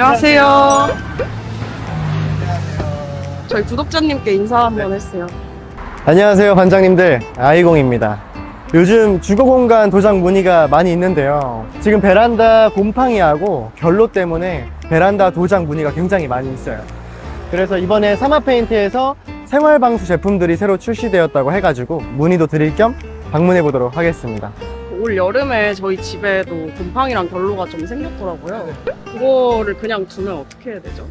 안녕하세요. 저희 구독자님께 인사 한번 했어요. 안녕하세요 관장님들, 아이공입니다. 요즘 주거공간 도장 문의가 많이 있는데요, 지금 베란다 곰팡이하고 결로 때문에 베란다 도장 문의가 굉장히 많이 있어요. 그래서 이번에 사마페인트에서 생활방수 제품들이 새로 출시되었다고 해가지고 문의도 드릴 겸 방문해 보도록 하겠습니다. 올 여름에 저희 집에도 곰팡이랑 결로가 좀 생겼더라고요. 그거를 그냥 두면 어떻게 해야 되죠?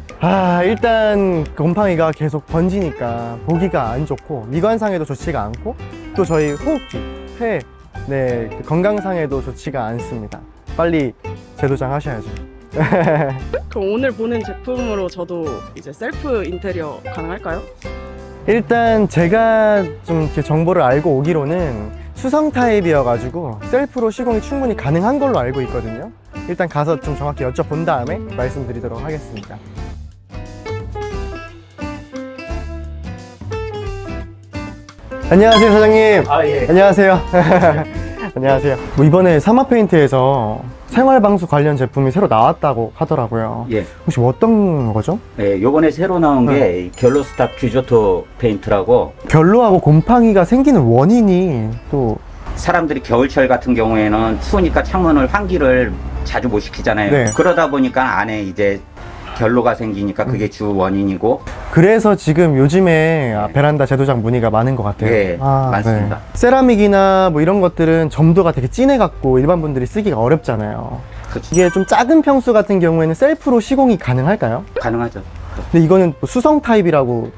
일단 곰팡이가 계속 번지니까 보기가 안 좋고 미관상에도 좋지가 않고 또 저희 호흡기, 폐, 그 건강상에도 좋지가 않습니다. 빨리 재도장 하셔야죠. 그럼 오늘 보는 제품으로 저도 이제 셀프 인테리어 가능할까요? 일단 제가 좀 이렇게 정보를 알고 오기로는 수성 타입이어가지고 셀프로 시공이 충분히 가능한 걸로 알고 있거든요. 일단 가서 좀 정확히 여쭤본 다음에 말씀드리도록 하겠습니다. 안녕하세요 사장님. 예. 안녕하세요. 안녕하세요. 뭐 이번에 사마페인트에서 생활방수 관련 제품이 새로 나왔다고 하더라고요. 예. 혹시 뭐 어떤 거죠? 네, 요번에 새로 나온 게 결로스탑 규조토 페인트라고, 결로하고 곰팡이가 생기는 원인이 또 사람들이 겨울철 같은 경우에는 추우니까 창문을 환기를 자주 못 시키잖아요. 네. 그러다 보니까 안에 이제 결로가 생기니까 그게 주 원인이고. 그래서 지금 요즘에 베란다 재도장 문의가 많은 것 같아요. 예, 많습니다. 네. 세라믹이나 뭐 이런 것들은 점도가 되게 진해갖고 일반 분들이 쓰기가 어렵잖아요. 그치. 이게 좀 작은 평수 같은 경우에는 셀프로 시공이 가능할까요? 가능하죠. 근데 이거는 뭐 수성 타입이라고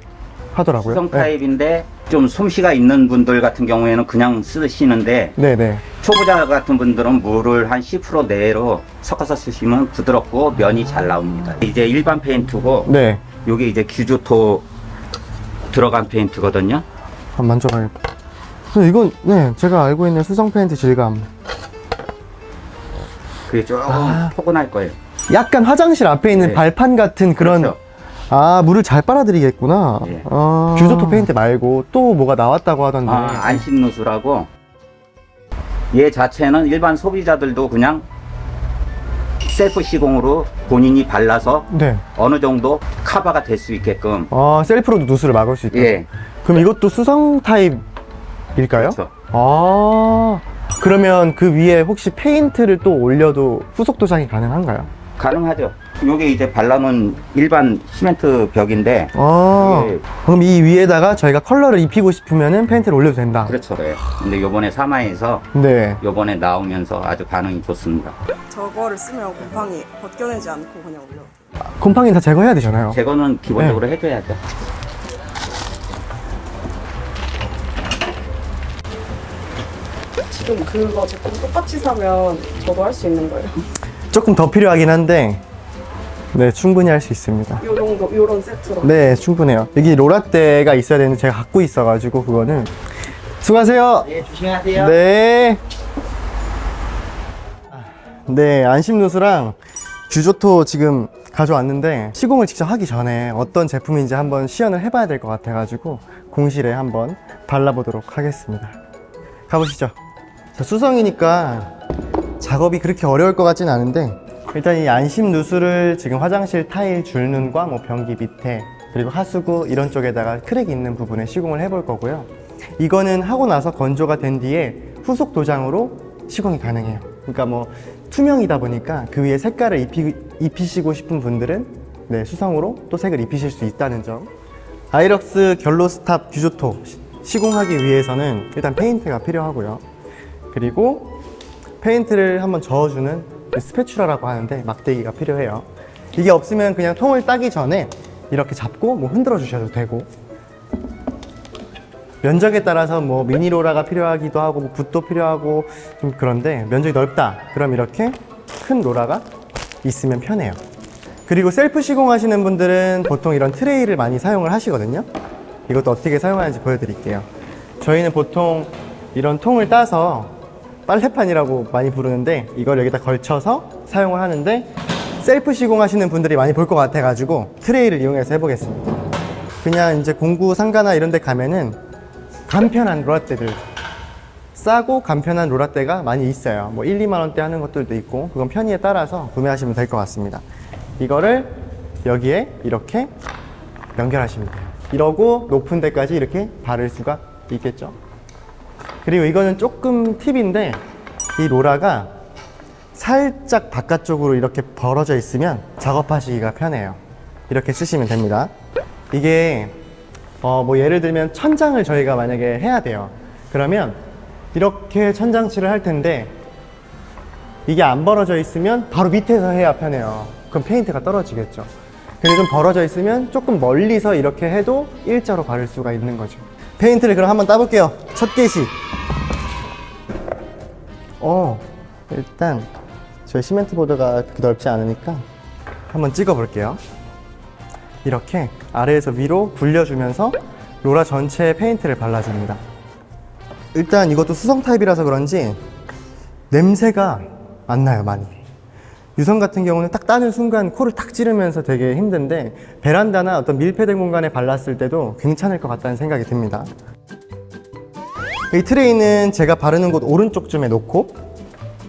하더라고요. 수성 타입인데 좀 솜씨가 있는 분들 같은 경우에는 그냥 쓰시는데, 네네. 초보자 같은 분들은 물을 한 10% 내로 섞어서 쓰시면 부드럽고 면이 잘 나옵니다. 이제 일반 페인트고, 네. 요게 이제 규조토 들어간 페인트거든요. 한번 만져봐야겠다. 근데 이건 네, 제가 알고 있는 수성 페인트 질감. 그게 조금 포근할 거예요. 약간 화장실 앞에 있는 네. 발판 같은 그런. 그렇죠. 물을 잘 빨아들이겠구나. 예. 규조토 페인트 말고 또 뭐가 나왔다고 하던데. 안심누수라고, 얘 자체는 일반 소비자들도 그냥 셀프 시공으로 본인이 발라서 네. 어느 정도 커버가 될 수 있게끔. 셀프로도 누수를 막을 수 있다. 예. 그럼 이것도 수성 타입일까요? 그렇죠. 그러면 그 위에 혹시 페인트를 또 올려도 후속 도장이 가능한가요? 가능하죠. 요게 이제 발라놓은 일반 시멘트 벽인데, 예. 그럼 이 위에다가 저희가 컬러를 입히고 싶으면은 페인트를 올려도 된다. 그렇죠. 네. 근데 요번에 사마에서 네. 요번에 나오면서 아주 반응이 좋습니다. 저거를 쓰면 곰팡이 벗겨내지 않고 그냥 올려도 돼요. 곰팡이는 다 제거해야 되잖아요. 제거는 기본적으로 해줘야죠. 지금 그거 제품 똑같이 사면 저도 할 수 있는 거예요. 조금 더 필요하긴 한데, 네, 충분히 할 수 있습니다. 요 정도, 요런 세트로. 네, 충분해요. 여기 로라떼가 있어야 되는데 제가 갖고 있어가지고 그거는. 수고하세요. 네, 조심하세요. 네. 네, 안심누수랑 규조토 지금 가져왔는데 시공을 직접 하기 전에 어떤 제품인지 한번 시연을 해봐야 될 것 같아가지고 공실에 한번 발라보도록 하겠습니다. 가보시죠. 자, 수성이니까 작업이 그렇게 어려울 것 같진 않은데, 일단 이 안심누수를 지금 화장실 타일 줄눈과 뭐 변기 밑에 그리고 하수구 이런 쪽에다가 크랙이 있는 부분에 시공을 해볼 거고요. 이거는 하고 나서 건조가 된 뒤에 후속 도장으로 시공이 가능해요. 그러니까 뭐 투명이다 보니까 그 위에 색깔을 입히시고 싶은 분들은 네, 수성으로 또 색을 입히실 수 있다는 점. 아이럭스 결로스탑 규조토 시공하기 위해서는 일단 페인트가 필요하고요. 그리고 페인트를 한번 저어주는 스패츄라라고 하는데 막대기가 필요해요. 이게 없으면 그냥 통을 따기 전에 이렇게 잡고 뭐 흔들어 주셔도 되고, 면적에 따라서 뭐 미니로라가 필요하기도 하고 뭐 붓도 필요하고 좀 그런데, 면적이 넓다 그럼 이렇게 큰 로라가 있으면 편해요. 그리고 셀프 시공하시는 분들은 보통 이런 트레이를 많이 사용을 하시거든요. 이것도 어떻게 사용하는지 보여드릴게요. 저희는 보통 이런 통을 따서 빨래판이라고 많이 부르는데 이걸 여기다 걸쳐서 사용을 하는데, 셀프 시공하시는 분들이 많이 볼 것 같아가지고 트레이를 이용해서 해보겠습니다. 그냥 이제 공구 상가나 이런 데 가면은 간편한 로라떼들, 싸고 간편한 로라떼가 많이 있어요. 뭐 1, 2만 원대 하는 것들도 있고, 그건 편의에 따라서 구매하시면 될 것 같습니다. 이거를 여기에 이렇게 연결하시면 돼요. 이러고 높은 데까지 이렇게 바를 수가 있겠죠. 그리고 이거는 조금 팁인데, 이 로라가 살짝 바깥쪽으로 이렇게 벌어져 있으면 작업하시기가 편해요. 이렇게 쓰시면 됩니다. 이게 뭐 예를 들면 천장을 저희가 만약에 해야 돼요. 그러면 이렇게 천장칠을 할 텐데 이게 안 벌어져 있으면 바로 밑에서 해야 편해요. 그럼 페인트가 떨어지겠죠. 근데 좀 벌어져 있으면 조금 멀리서 이렇게 해도 일자로 바를 수가 있는 거죠. 페인트를 그럼 한번 따볼게요. 첫 개시. 일단 저희 시멘트 보드가 그렇게 넓지 않으니까 한번 찍어 볼게요. 이렇게 아래에서 위로 굴려주면서 로라 전체에 페인트를 발라줍니다. 일단 이것도 수성 타입이라서 그런지 냄새가 안 나요, 많이. 유성 같은 경우는 딱 따는 순간 코를 탁 찌르면서 되게 힘든데, 베란다나 어떤 밀폐된 공간에 발랐을 때도 괜찮을 것 같다는 생각이 듭니다. 이 트레이는 제가 바르는 곳 오른쪽쯤에 놓고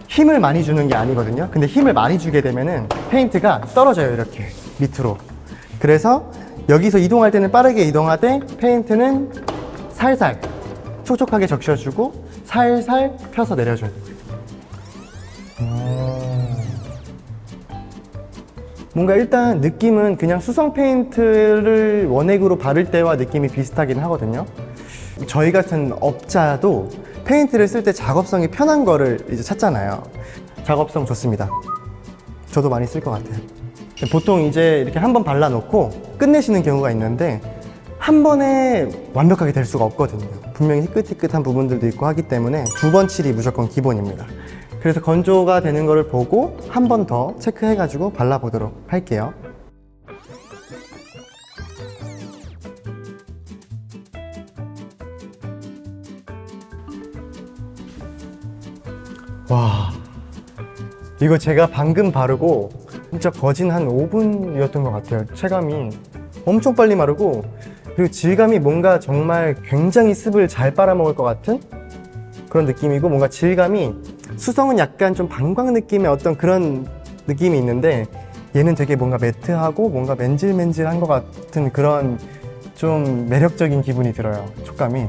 힘을 많이 주는 게 아니거든요. 근데 힘을 많이 주게 되면은 페인트가 떨어져요, 이렇게 밑으로. 그래서 여기서 이동할 때는 빠르게 이동하되 페인트는 살살 촉촉하게 적셔주고 살살 펴서 내려줘요. 뭔가 일단 느낌은 그냥 수성 페인트를 원액으로 바를 때와 느낌이 비슷하긴 하거든요. 저희 같은 업자도 페인트를 쓸 때 작업성이 편한 거를 이제 찾잖아요. 작업성 좋습니다. 저도 많이 쓸 것 같아요. 보통 이제 이렇게 한번 발라놓고 끝내시는 경우가 있는데 한 번에 완벽하게 될 수가 없거든요. 분명히 희끗희끗한 부분들도 있고 하기 때문에 2번 칠이 무조건 기본입니다. 그래서 건조가 되는 거를 보고 한 번 더 체크해가지고 발라보도록 할게요. 와, 이거 제가 방금 바르고 진짜 거진 한 5분이었던 것 같아요. 체감이 엄청 빨리 마르고, 그리고 질감이 뭔가 정말 굉장히 습을 잘 빨아먹을 것 같은 그런 느낌이고, 뭔가 질감이 수성은 약간 좀 방광 느낌의 어떤 그런 느낌이 있는데 얘는 되게 뭔가 매트하고 뭔가 맨질맨질한 것 같은 그런 좀 매력적인 기분이 들어요. 촉감이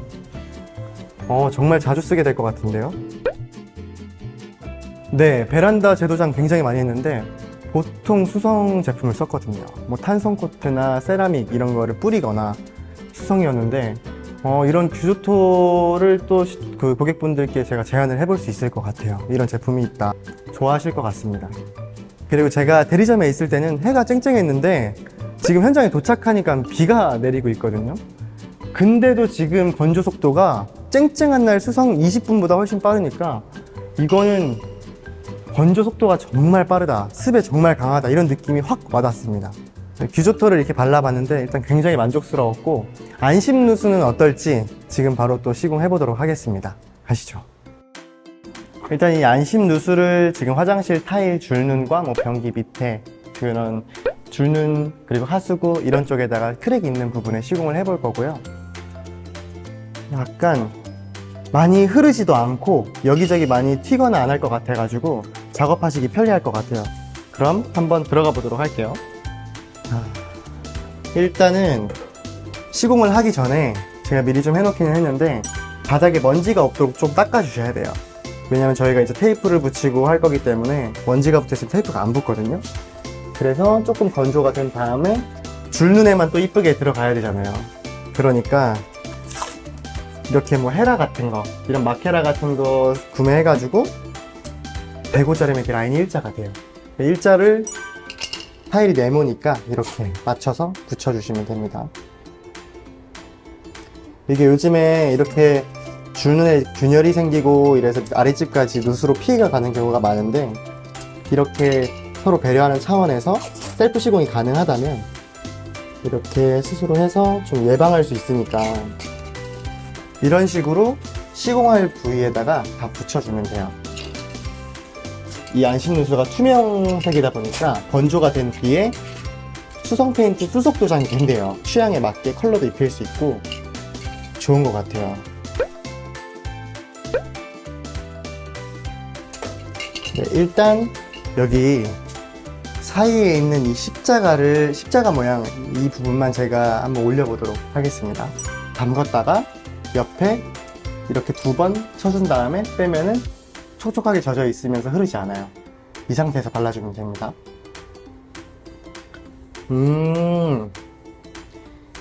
정말 자주 쓰게 될 것 같은데요. 네, 베란다 제도장 굉장히 많이 했는데 보통 수성 제품을 썼거든요. 뭐 탄성 코트나 세라믹 이런 거를 뿌리거나 수성이었는데 이런 규조토를 또 그 고객분들께 제가 제안을 해볼 수 있을 것 같아요. 이런 제품이 있다. 좋아하실 것 같습니다. 그리고 제가 대리점에 있을 때는 해가 쨍쨍했는데 지금 현장에 도착하니까 비가 내리고 있거든요. 근데도 지금 건조 속도가 쨍쨍한 날 수성 20분보다 훨씬 빠르니까 이거는 건조 속도가 정말 빠르다, 습에 정말 강하다, 이런 느낌이 확 와닿습니다. 규조토를 이렇게 발라봤는데 일단 굉장히 만족스러웠고, 안심 누수는 어떨지 지금 바로 또 시공해 보도록 하겠습니다. 가시죠. 일단 이 안심 누수를 지금 화장실 타일 줄눈과 뭐 변기 밑에 그런 줄눈 그리고 하수구 이런 쪽에다가 크랙이 있는 부분에 시공을 해볼 거고요. 약간 많이 흐르지도 않고 여기저기 많이 튀거나 안 할 것 같아가지고 작업하시기 편리할 것 같아요. 그럼 한번 들어가 보도록 할게요. 일단은 시공을 하기 전에 제가 미리 좀 해놓기는 했는데 바닥에 먼지가 없도록 좀 닦아주셔야 돼요. 왜냐면 저희가 이제 테이프를 붙이고 할 거기 때문에 먼지가 붙어있으면 테이프가 안 붙거든요. 그래서 조금 건조가 된 다음에 줄눈에만 또 이쁘게 들어가야 되잖아요. 그러니까 이렇게 뭐 헤라 같은 거, 이런 마케라 같은 거 구매해가지고 대고 자르면 이렇게 라인이 일자가 돼요. 일자를 타일이 네모니까 이렇게 맞춰서 붙여주시면 됩니다. 이게 요즘에 이렇게 줄눈에 균열이 생기고 이래서 아랫집까지 누수로 피해가 가는 경우가 많은데, 이렇게 서로 배려하는 차원에서 셀프 시공이 가능하다면 이렇게 스스로 해서 좀 예방할 수 있으니까 이런 식으로 시공할 부위에다가 다 붙여주면 돼요. 이 안심 누수가 투명색이다 보니까 건조가 된 뒤에 수성 페인트 수속 도장이 된대요. 취향에 맞게 컬러도 입힐 수 있고 좋은 것 같아요. 네, 일단 여기 사이에 있는 이 십자가 모양 이 부분만 제가 한번 올려보도록 하겠습니다. 담갔다가 옆에 이렇게 2번 쳐준 다음에 빼면은 촉촉하게 젖어 있으면서 흐르지 않아요. 이 상태에서 발라주면 됩니다.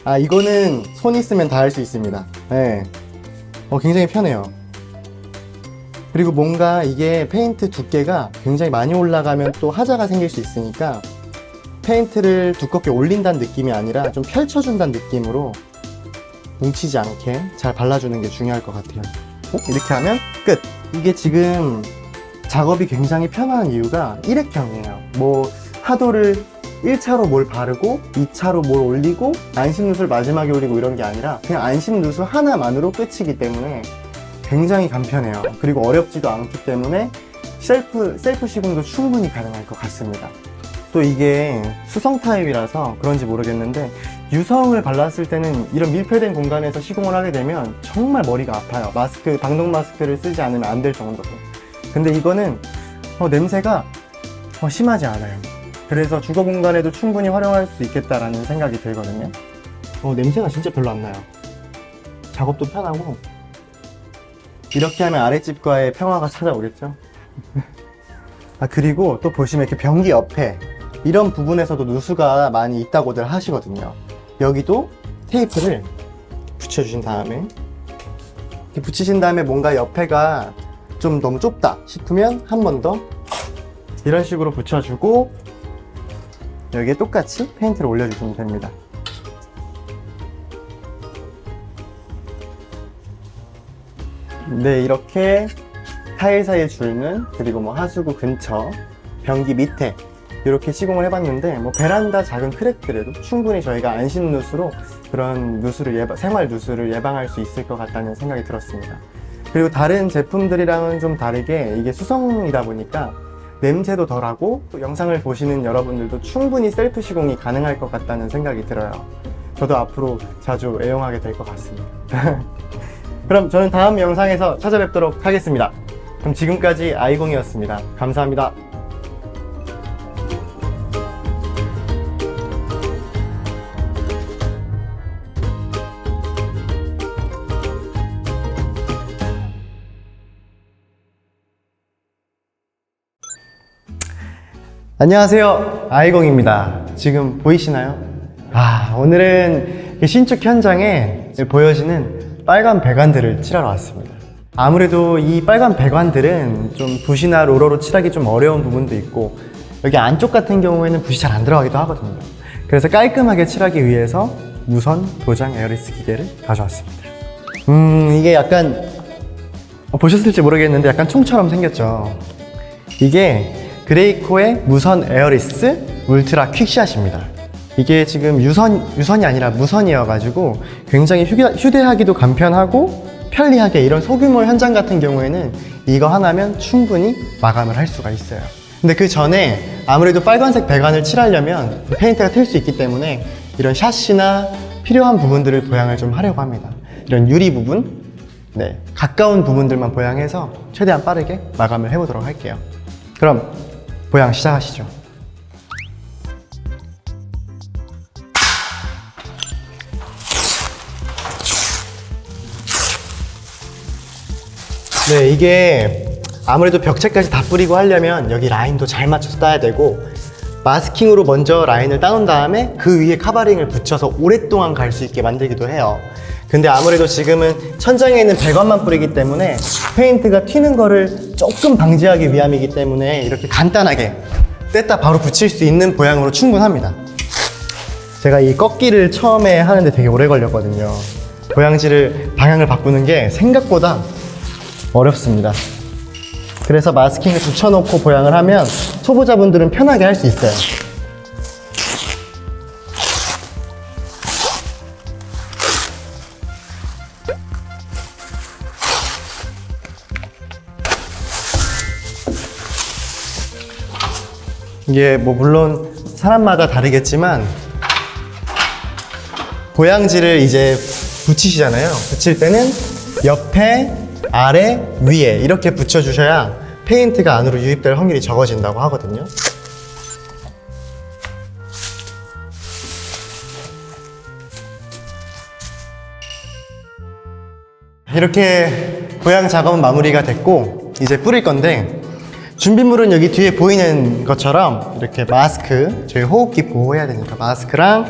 아, 이거는 손 있으면 다 할 수 있습니다. 네. 굉장히 편해요. 그리고 뭔가 이게 페인트 두께가 굉장히 많이 올라가면 또 하자가 생길 수 있으니까 페인트를 두껍게 올린다는 느낌이 아니라 좀 펼쳐준다는 느낌으로 뭉치지 않게 잘 발라주는 게 중요할 것 같아요. 이렇게 하면 끝! 이게 지금 작업이 굉장히 편한 이유가 일회형이에요. 뭐 하도를 1차로 뭘 바르고 2차로 뭘 올리고 안심누술 마지막에 올리고 이런 게 아니라 그냥 안심누술 하나만으로 끝이기 때문에 굉장히 간편해요. 그리고 어렵지도 않기 때문에 셀프 시공도 충분히 가능할 것 같습니다. 또 이게 수성 타입이라서 그런지 모르겠는데 유성을 발랐을 때는 이런 밀폐된 공간에서 시공을 하게 되면 정말 머리가 아파요. 방독 마스크를 쓰지 않으면 안 될 정도로. 근데 이거는 냄새가 심하지 않아요. 그래서 주거 공간에도 충분히 활용할 수 있겠다라는 생각이 들거든요. 냄새가 진짜 별로 안 나요. 작업도 편하고 이렇게 하면 아랫집과의 평화가 찾아오겠죠. 그리고 또 보시면 이렇게 변기 옆에 이런 부분에서도 누수가 많이 있다고들 하시거든요. 여기도 테이프를 붙여주신 다음에 이렇게 붙이신 다음에 뭔가 옆에가 좀 너무 좁다 싶으면 한 번 더 이런 식으로 붙여주고 여기에 똑같이 페인트를 올려주시면 됩니다. 네, 이렇게 타일 사이에 줄눈 그리고 뭐 하수구 근처 변기 밑에 이렇게 시공을 해봤는데 뭐 베란다 작은 크랙들에도 충분히 저희가 안심누수로 그런 생활 누수를 예방할 수 있을 것 같다는 생각이 들었습니다. 그리고 다른 제품들이랑은 좀 다르게 이게 수성이다 보니까 냄새도 덜하고 또 영상을 보시는 여러분들도 충분히 셀프 시공이 가능할 것 같다는 생각이 들어요. 저도 앞으로 자주 애용하게 될 것 같습니다. 그럼 저는 다음 영상에서 찾아뵙도록 하겠습니다. 그럼 지금까지 아이공이었습니다. 감사합니다. 안녕하세요, 아이공입니다. 지금 보이시나요? 오늘은 신축 현장에 보여지는 빨간 배관들을 칠하러 왔습니다. 아무래도 이 빨간 배관들은 좀 붓이나 롤러로 칠하기 좀 어려운 부분도 있고 여기 안쪽 같은 경우에는 붓이 잘 안 들어가기도 하거든요. 그래서 깔끔하게 칠하기 위해서 무선 도장 에어리스 기계를 가져왔습니다. 이게 약간 보셨을지 모르겠는데 약간 총처럼 생겼죠. 이게 그레이코의 무선 에어리스 울트라 퀵샷입니다. 이게 지금 유선이 아니라 무선이어가지고 굉장히 휴대하기도 간편하고 편리하게 이런 소규모 현장 같은 경우에는 이거 하나면 충분히 마감을 할 수가 있어요. 근데 그 전에 아무래도 빨간색 배관을 칠하려면 페인트가 튈 수 있기 때문에 이런 샷이나 필요한 부분들을 보양을 좀 하려고 합니다. 이런 유리 부분, 가까운 부분들만 보양해서 최대한 빠르게 마감을 해보도록 할게요. 그럼 보양 시작하시죠. 네, 이게 아무래도 벽체까지 다 뿌리고 하려면 여기 라인도 잘 맞춰서 따야 되고 마스킹으로 먼저 라인을 따놓은 다음에 그 위에 카바링을 붙여서 오랫동안 갈 수 있게 만들기도 해요. 근데 아무래도 지금은 천장에 있는 배관만 뿌리기 때문에 페인트가 튀는 거를 조금 방지하기 위함이기 때문에 이렇게 간단하게 뗐다 바로 붙일 수 있는 보양으로 충분합니다. 제가 이 꺾기를 처음에 하는데 되게 오래 걸렸거든요. 보양지를 방향을 바꾸는 게 생각보다 어렵습니다. 그래서 마스킹을 붙여놓고 보양을 하면 초보자분들은 편하게 할 수 있어요. 이게 뭐 물론 사람마다 다르겠지만 보양지를 이제 붙이시잖아요. 붙일 때는 옆에, 아래, 위에 이렇게 붙여주셔야 페인트가 안으로 유입될 확률이 적어진다고 하거든요. 이렇게 보양 작업은 마무리가 됐고 이제 뿌릴 건데, 준비물은 여기 뒤에 보이는 것처럼 이렇게 마스크, 저희 호흡기 보호해야 되니까 마스크랑,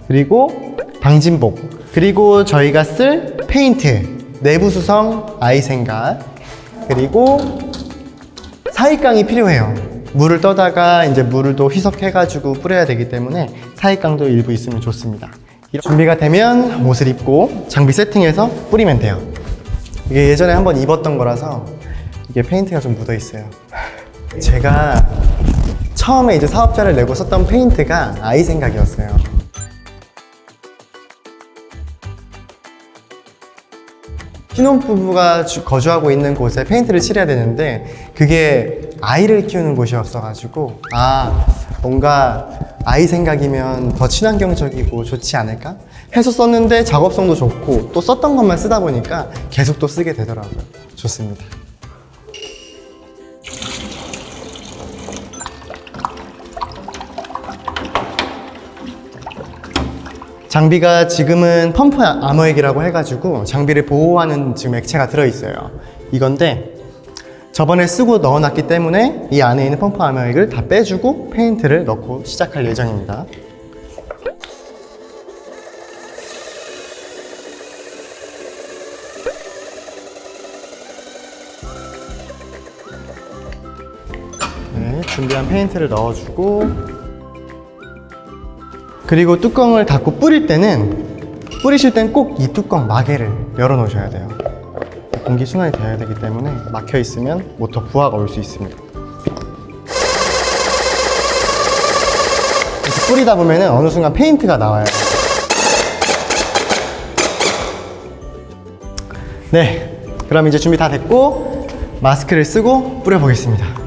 그리고 방진복, 그리고 저희가 쓸 페인트, 내부 수성 아이생각, 그리고 사익강이 필요해요. 물을 떠다가 이제 물을 또 희석해가지고 뿌려야 되기 때문에 사익강도 일부 있으면 좋습니다. 준비가 되면 옷을 입고 장비 세팅해서 뿌리면 돼요. 이게 예전에 한번 입었던 거라서 이게 페인트가 좀 묻어 있어요. 제가 처음에 이제 사업자를 내고 썼던 페인트가 아이생각이었어요. 신혼부부가 거주하고 있는 곳에 페인트를 칠해야 되는데 그게 아이를 키우는 곳이었어가지고 뭔가 아이 생각이면 더 친환경적이고 좋지 않을까 해서 썼는데 작업성도 좋고 또 썼던 것만 쓰다 보니까 계속 또 쓰게 되더라고요. 좋습니다. 장비가 지금은 펌프 아머액이라고 해가지고 장비를 보호하는 지금 액체가 들어있어요. 이건데 저번에 쓰고 넣어놨기 때문에 이 안에 있는 펌프 아머액을 다 빼주고 페인트를 넣고 시작할 예정입니다. 네, 준비한 페인트를 넣어주고, 그리고 뚜껑을 닫고 뿌리실 땐 꼭 이 뚜껑 마개를 열어 놓으셔야 돼요. 공기 순환이 돼야 되기 때문에 막혀 있으면 모터 부하가 올 수 있습니다. 이렇게 뿌리다 보면 어느 순간 페인트가 나와요. 네, 그럼 이제 준비 다 됐고 마스크를 쓰고 뿌려보겠습니다.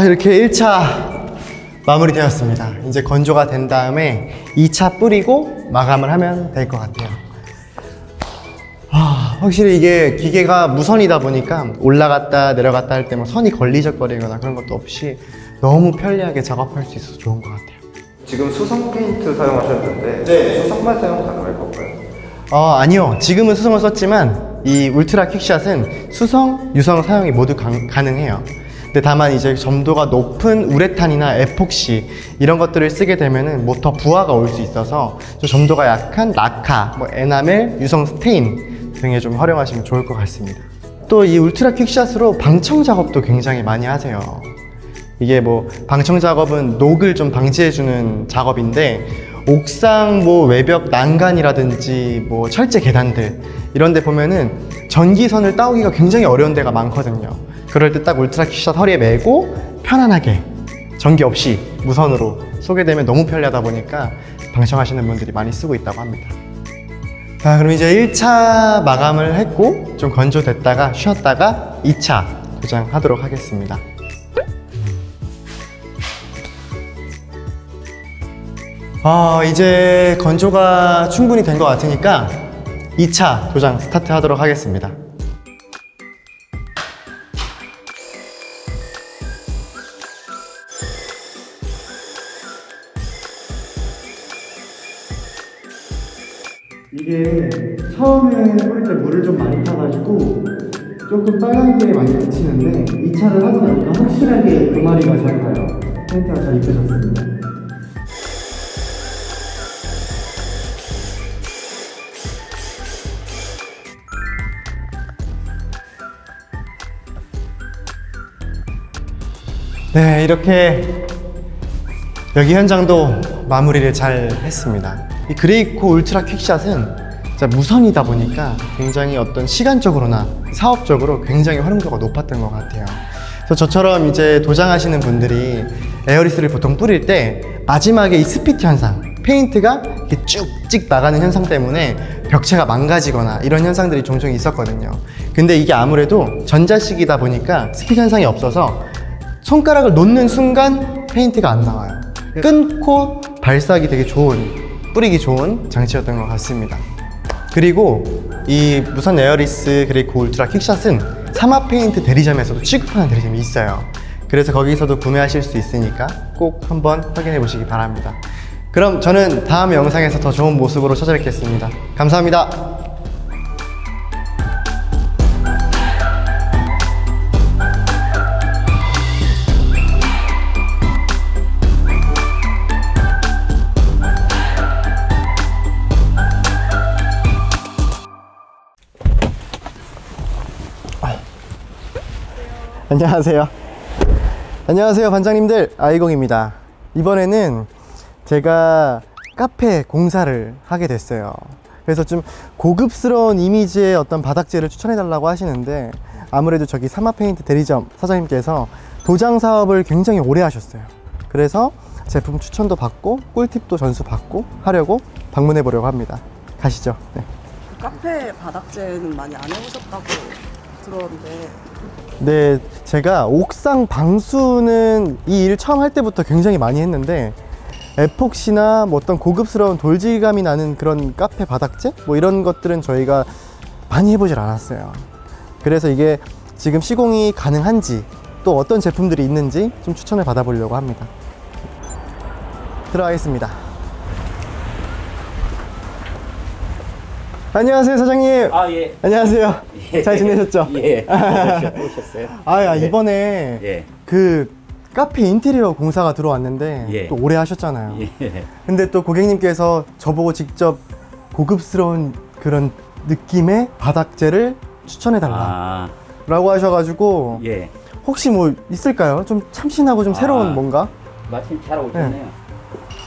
이렇게 1차 마무리 되었습니다. 이제 건조가 된 다음에 2차 뿌리고 마감을 하면 될 것 같아요. 확실히 이게 기계가 무선이다 보니까 올라갔다 내려갔다 할 때 뭐 선이 걸리적거리거나 그런 것도 없이 너무 편리하게 작업할 수 있어서 좋은 것 같아요. 지금 수성 페인트 사용하셨는데 네. 수성만 사용 가능할 건가요? 아니요. 지금은 수성을 썼지만 이 울트라 퀵샷은 수성, 유성 사용이 모두 가능해요. 근데 다만 이제 점도가 높은 우레탄이나 에폭시 이런 것들을 쓰게 되면은 모터 부하가 올 수 있어서 좀 점도가 약한 라카, 에나멜, 유성 스테인 등에 좀 활용하시면 좋을 것 같습니다. 또 이 울트라 퀵샷으로 방청 작업도 굉장히 많이 하세요. 이게 방청 작업은 녹을 좀 방지해주는 작업인데 옥상 외벽 난간이라든지 철제 계단들 이런 데 보면은 전기선을 따오기가 굉장히 어려운 데가 많거든요. 그럴 때 딱 울트라 퀵샷 허리에 메고 편안하게 전기 없이 무선으로 쏘게 되면 너무 편리하다 보니까 방청하시는 분들이 많이 쓰고 있다고 합니다. 자, 그럼 이제 1차 마감을 했고 좀 건조됐다가 쉬었다가 2차 도장하도록 하겠습니다. 이제 건조가 충분히 된 것 같으니까 2차 도장 스타트 하도록 하겠습니다. 이게 처음에 뿌릴 때 물을 좀 많이 타가지고 조금 빨간 게 많이 묻히는데 2차를 하고 나니까 확실하게 도마리가 잘 가요. 페인트가 잘 입혀졌습니다. 네, 이렇게 여기 현장도 마무리를 잘 했습니다. 이 그레이코 울트라 퀵샷은 진짜 무선이다 보니까 굉장히 어떤 시간적으로나 사업적으로 굉장히 활용도가 높았던 것 같아요. 그래서 저처럼 이제 도장하시는 분들이 에어리스를 보통 뿌릴 때 마지막에 이 스피트 현상, 페인트가 이렇게 쭉찍 나가는 현상 때문에 벽체가 망가지거나 이런 현상들이 종종 있었거든요. 근데 이게 아무래도 전자식이다 보니까 스피트 현상이 없어서 손가락을 놓는 순간 페인트가 안 나와요. 끊고 발사하기 되게 좋은, 뿌리기 좋은 장치였던 것 같습니다. 그리고 이 무선 에어리스 그레이코 울트라 킥샷은 사마 페인트 대리점에서도 취급하는 대리점이 있어요. 그래서 거기서도 구매하실 수 있으니까 꼭 한번 확인해 보시기 바랍니다. 그럼 저는 다음 영상에서 더 좋은 모습으로 찾아뵙겠습니다. 감사합니다. 안녕하세요. 안녕하세요, 반장님들. 아이공입니다. 이번에는 제가 카페 공사를 하게 됐어요. 그래서 좀 고급스러운 이미지의 어떤 바닥재를 추천해달라고 하시는데, 아무래도 저기 사마페인트 대리점 사장님께서 도장 사업을 굉장히 오래 하셨어요. 그래서 제품 추천도 받고 꿀팁도 전수 받고 하려고 방문해 보려고 합니다. 가시죠. 네. 카페 바닥재는 많이 안 해보셨다고 들었는데. 네, 제가 옥상 방수는 이 일 처음 할 때부터 굉장히 많이 했는데, 에폭시나 뭐 어떤 고급스러운 돌질감이 나는 그런 카페 바닥재? 뭐 이런 것들은 저희가 많이 해보질 않았어요. 그래서 이게 지금 시공이 가능한지, 또 어떤 제품들이 있는지 좀 추천을 받아보려고 합니다. 들어가겠습니다. 안녕하세요, 사장님. 아, 예. 안녕하세요. 예. 잘 지내셨죠? 예. 오셨어요? 아, 예. 이번에 예. 그 카페 인테리어 공사가 들어왔는데 예. 또 오래 하셨잖아요. 예. 근데 또 고객님께서 저보고 직접 고급스러운 그런 느낌의 바닥재를 추천해달라 라고 하셔가지고 예. 혹시 뭐 있을까요? 좀 참신하고 좀 새로운 뭔가? 마침 잘 오셨네요.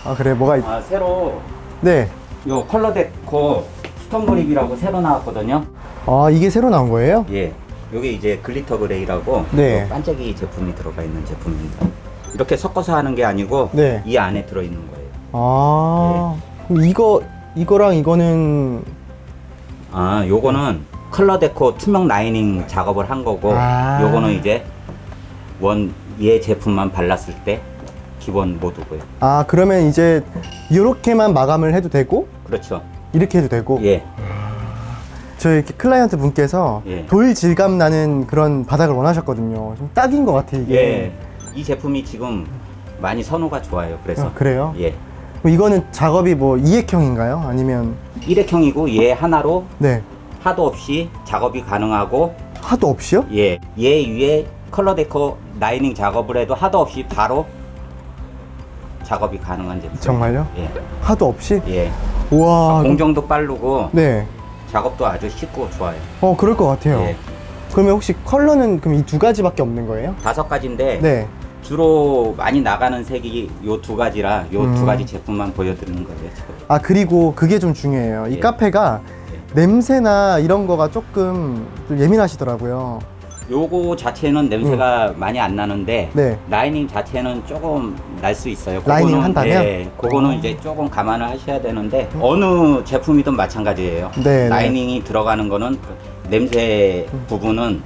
아, 그래, 뭐가 있... 새로 네. 요 컬러 데코 스톤 그립이라고 새로 나왔거든요. 아, 이게 새로 나온 거예요? 예. 요게 이제 글리터 그레이라고 네. 요 반짝이 제품이 들어가 있는 제품입니다. 이렇게 섞어서 하는 게 아니고 네. 이 안에 들어 있는 거예요. 아, 그럼 이거랑 이거는 요거는 컬러 데코 투명 라이닝 작업을 한 거고, 요거는 이제 얘 제품만 발랐을 때 기본 모드고요. 아, 그러면 이제 이렇게만 마감을 해도 되고 그렇죠. 이렇게 해도 되고. 예. 저희 클라이언트 분께서 예. 돌 질감 나는 그런 바닥을 원하셨거든요. 좀 딱인 것 같아, 이게. 예. 이 제품이 지금 많이 선호가 좋아요. 그래서. 아, 그래요? 예. 그럼 이거는 작업이 뭐 2액형인가요? 아니면 1액형이고 얘 하나로 네, 하도 없이 작업이 가능하고, 하도 없이요? 예. 얘 위에 컬러 데코 라이닝 작업을 해도 하도 없이 바로 작업이 가능한 제품. 정말요? 예. 하도 없이? 예. 우와. 공정도 빠르고 네. 작업도 아주 쉽고 좋아요. 그럴 것 같아요. 예. 그러면 혹시 컬러는 그럼 이 두 가지밖에 없는 거예요? 5가지인데 네. 주로 많이 나가는 색이 요 2가지라 요 2가지 음. 제품만 보여드리는 거예요, 지금. 아, 그리고 그게 좀 중요해요. 이 예. 카페가 냄새나 이런 거가 조금 좀 예민하시더라고요. 요거 자체는 냄새가 많이 안 나는데, 네. 라이닝 자체는 조금 날 수 있어요. 라이닝 그거는, 한다면? 예, 그거는 이제 조금 감안을 하셔야 되는데, 어느 제품이든 마찬가지예요. 네, 라이닝이 들어가는 거는 냄새 부분은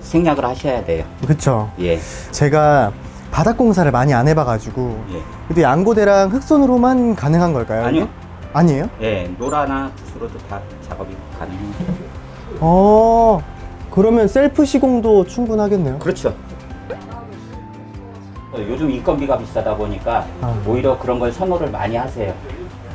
생략을 하셔야 돼요. 그쵸. 예. 제가 바닥 공사를 많이 안 해봐가지고. 예. 근데 양고대랑 흑손으로만 가능한 걸까요? 아니요. 이게? 아니에요? 예, 노라나 붓으로도 다 작업이 가능해요. 그러면 셀프 시공도 충분하겠네요. 그렇죠. 요즘 인건비가 비싸다 보니까 아. 오히려 그런 걸 선호를 많이 하세요.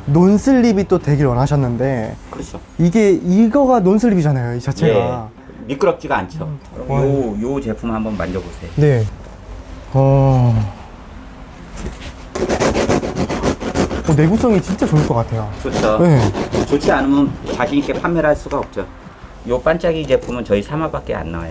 논슬립이 또 되길 원하셨는데, 그렇죠. 이거가 논슬립이잖아요, 이 자체가. 예, 미끄럽지가 않죠. 그럼 요 제품 한번 만져보세요. 네. 내구성이 진짜 좋을 것 같아요. 좋죠. 네. 좋지 않으면 자신 있게 판매를 할 수가 없죠. 요 반짝이 제품은 저희 3화밖에 안 나와요.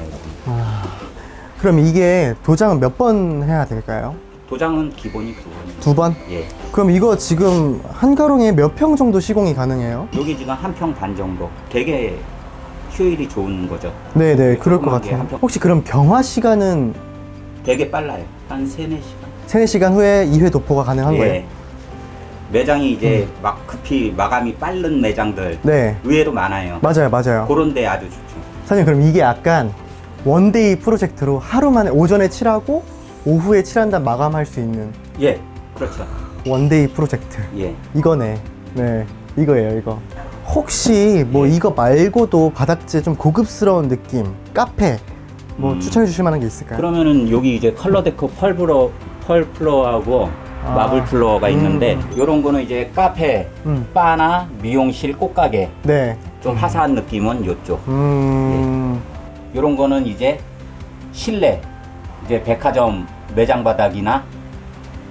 그럼 이게 도장은 몇 번 해야 될까요? 도장은 기본이 2번이에요. 2번? 예. 그럼 이거 지금 한 가롱에 몇 평 정도 시공이 가능해요? 여기 지금 1평 반 정도. 되게 효율이 좋은 거죠. 네네, 그럴 것 조그만 게 같아요. 한 평. 혹시 그럼 경화 시간은 되게 빨라요. 한 3-4시간. 3-4시간 후에 2회 도포가 가능한 거예요? 매장이 이제 막 급히 마감이 빠른 매장들 네. 의외로 많아요. 맞아요. 그런 데 아주 좋죠. 사장님, 그럼 이게 약간 원데이 프로젝트로 하루 만에 오전에 칠하고 오후에 칠한 다음 마감할 수 있는 예, 그렇죠. 원데이 프로젝트. 예. 이거네. 네, 이거예요, 이거. 혹시 뭐 예. 이거 말고도 바닥재 좀 고급스러운 느낌, 카페 뭐 추천해 주실 만한 게 있을까요? 그러면은 여기 이제 컬러 데코 펄 플로어하고 아. 마블 플로어가 있는데 요런 거는 이제 카페, 바나 미용실 꽃가게 네. 좀 화사한 느낌은 요쪽. 요런 거는 이제 실내 이제 백화점 매장 바닥이나